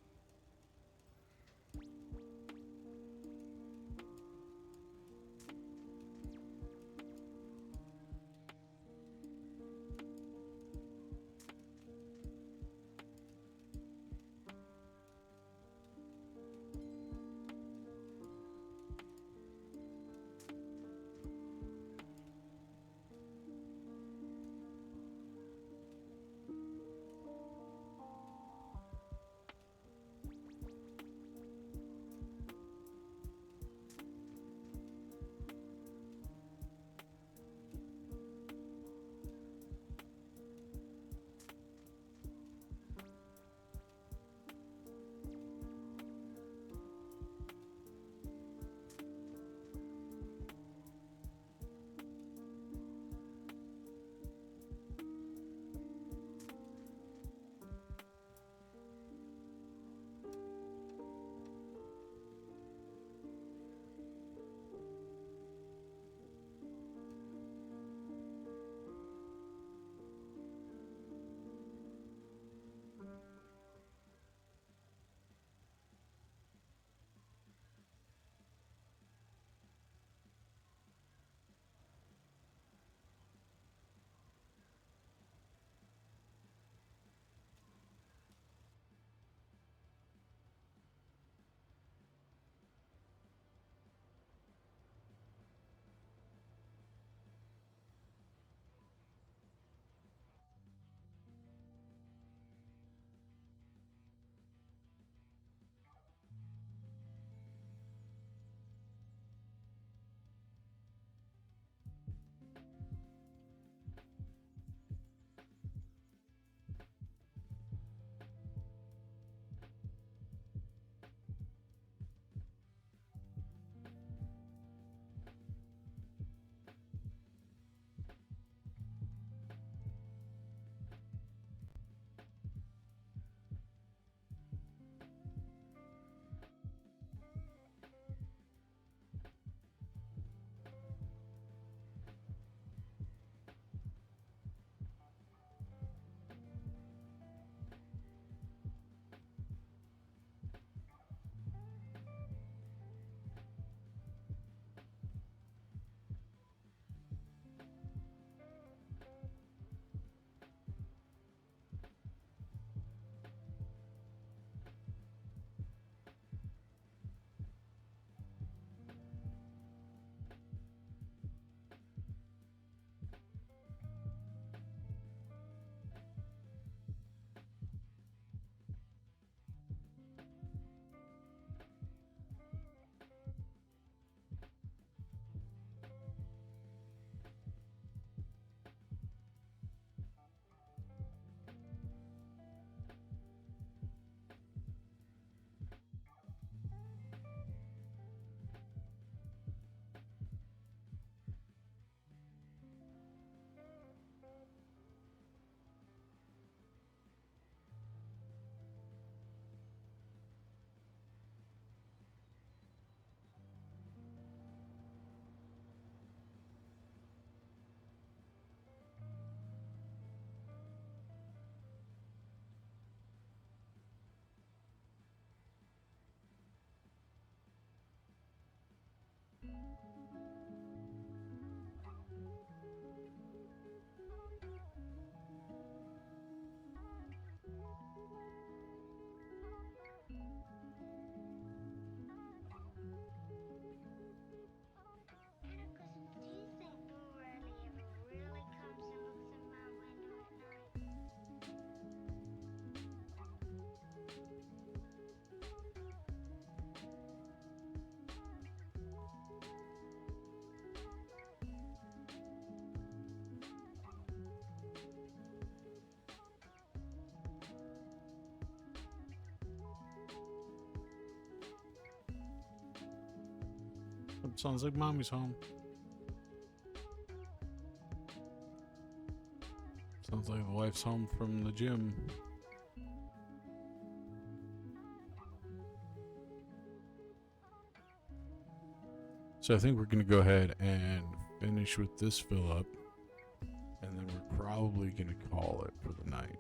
It sounds like mommy's home. Sounds like the wife's home from the gym. So I think we're going to go ahead and finish with this fill up. And then we're probably going to call it for the night.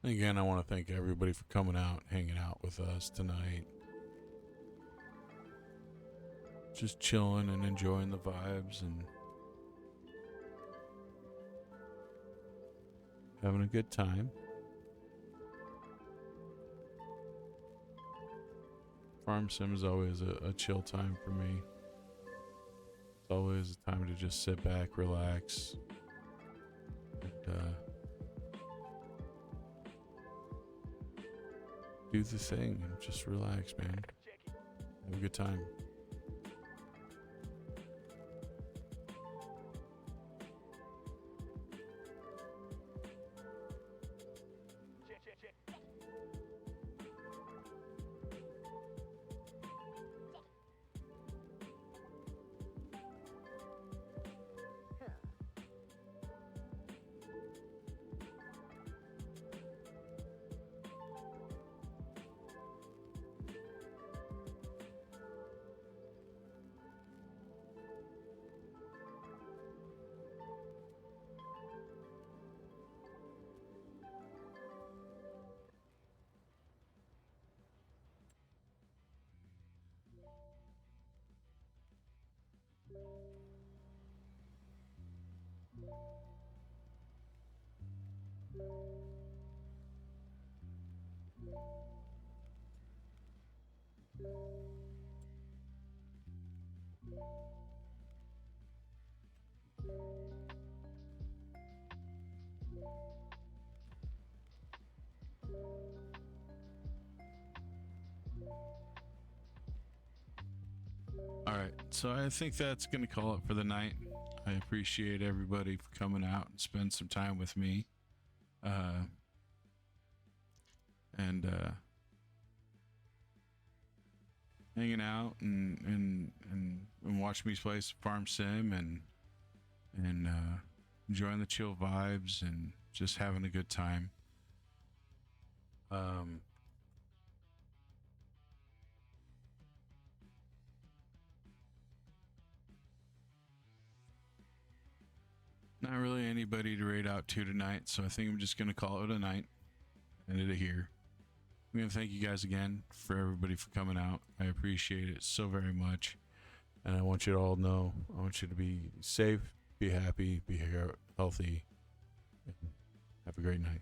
Again, I want to thank everybody for coming out, hanging out with us tonight. Just chilling and enjoying the vibes and having a good time. Farm Sim is always a chill time for me. It's always a time to just sit back, relax, and do the thing and just relax, man. Have a good time. All right, so I think that's going to call it for the night. I appreciate everybody for coming out and spend some time with me. And hanging out and watching me play some Farm Sim and enjoying the chill vibes and just having a good time. Not really anybody to raid out to tonight, so I think I'm just gonna call it a night. Ended it here. I'm gonna thank you guys again for everybody for coming out. I appreciate it so very much, and I want you to all know I want you to be safe, be happy, be healthy, and have a great night.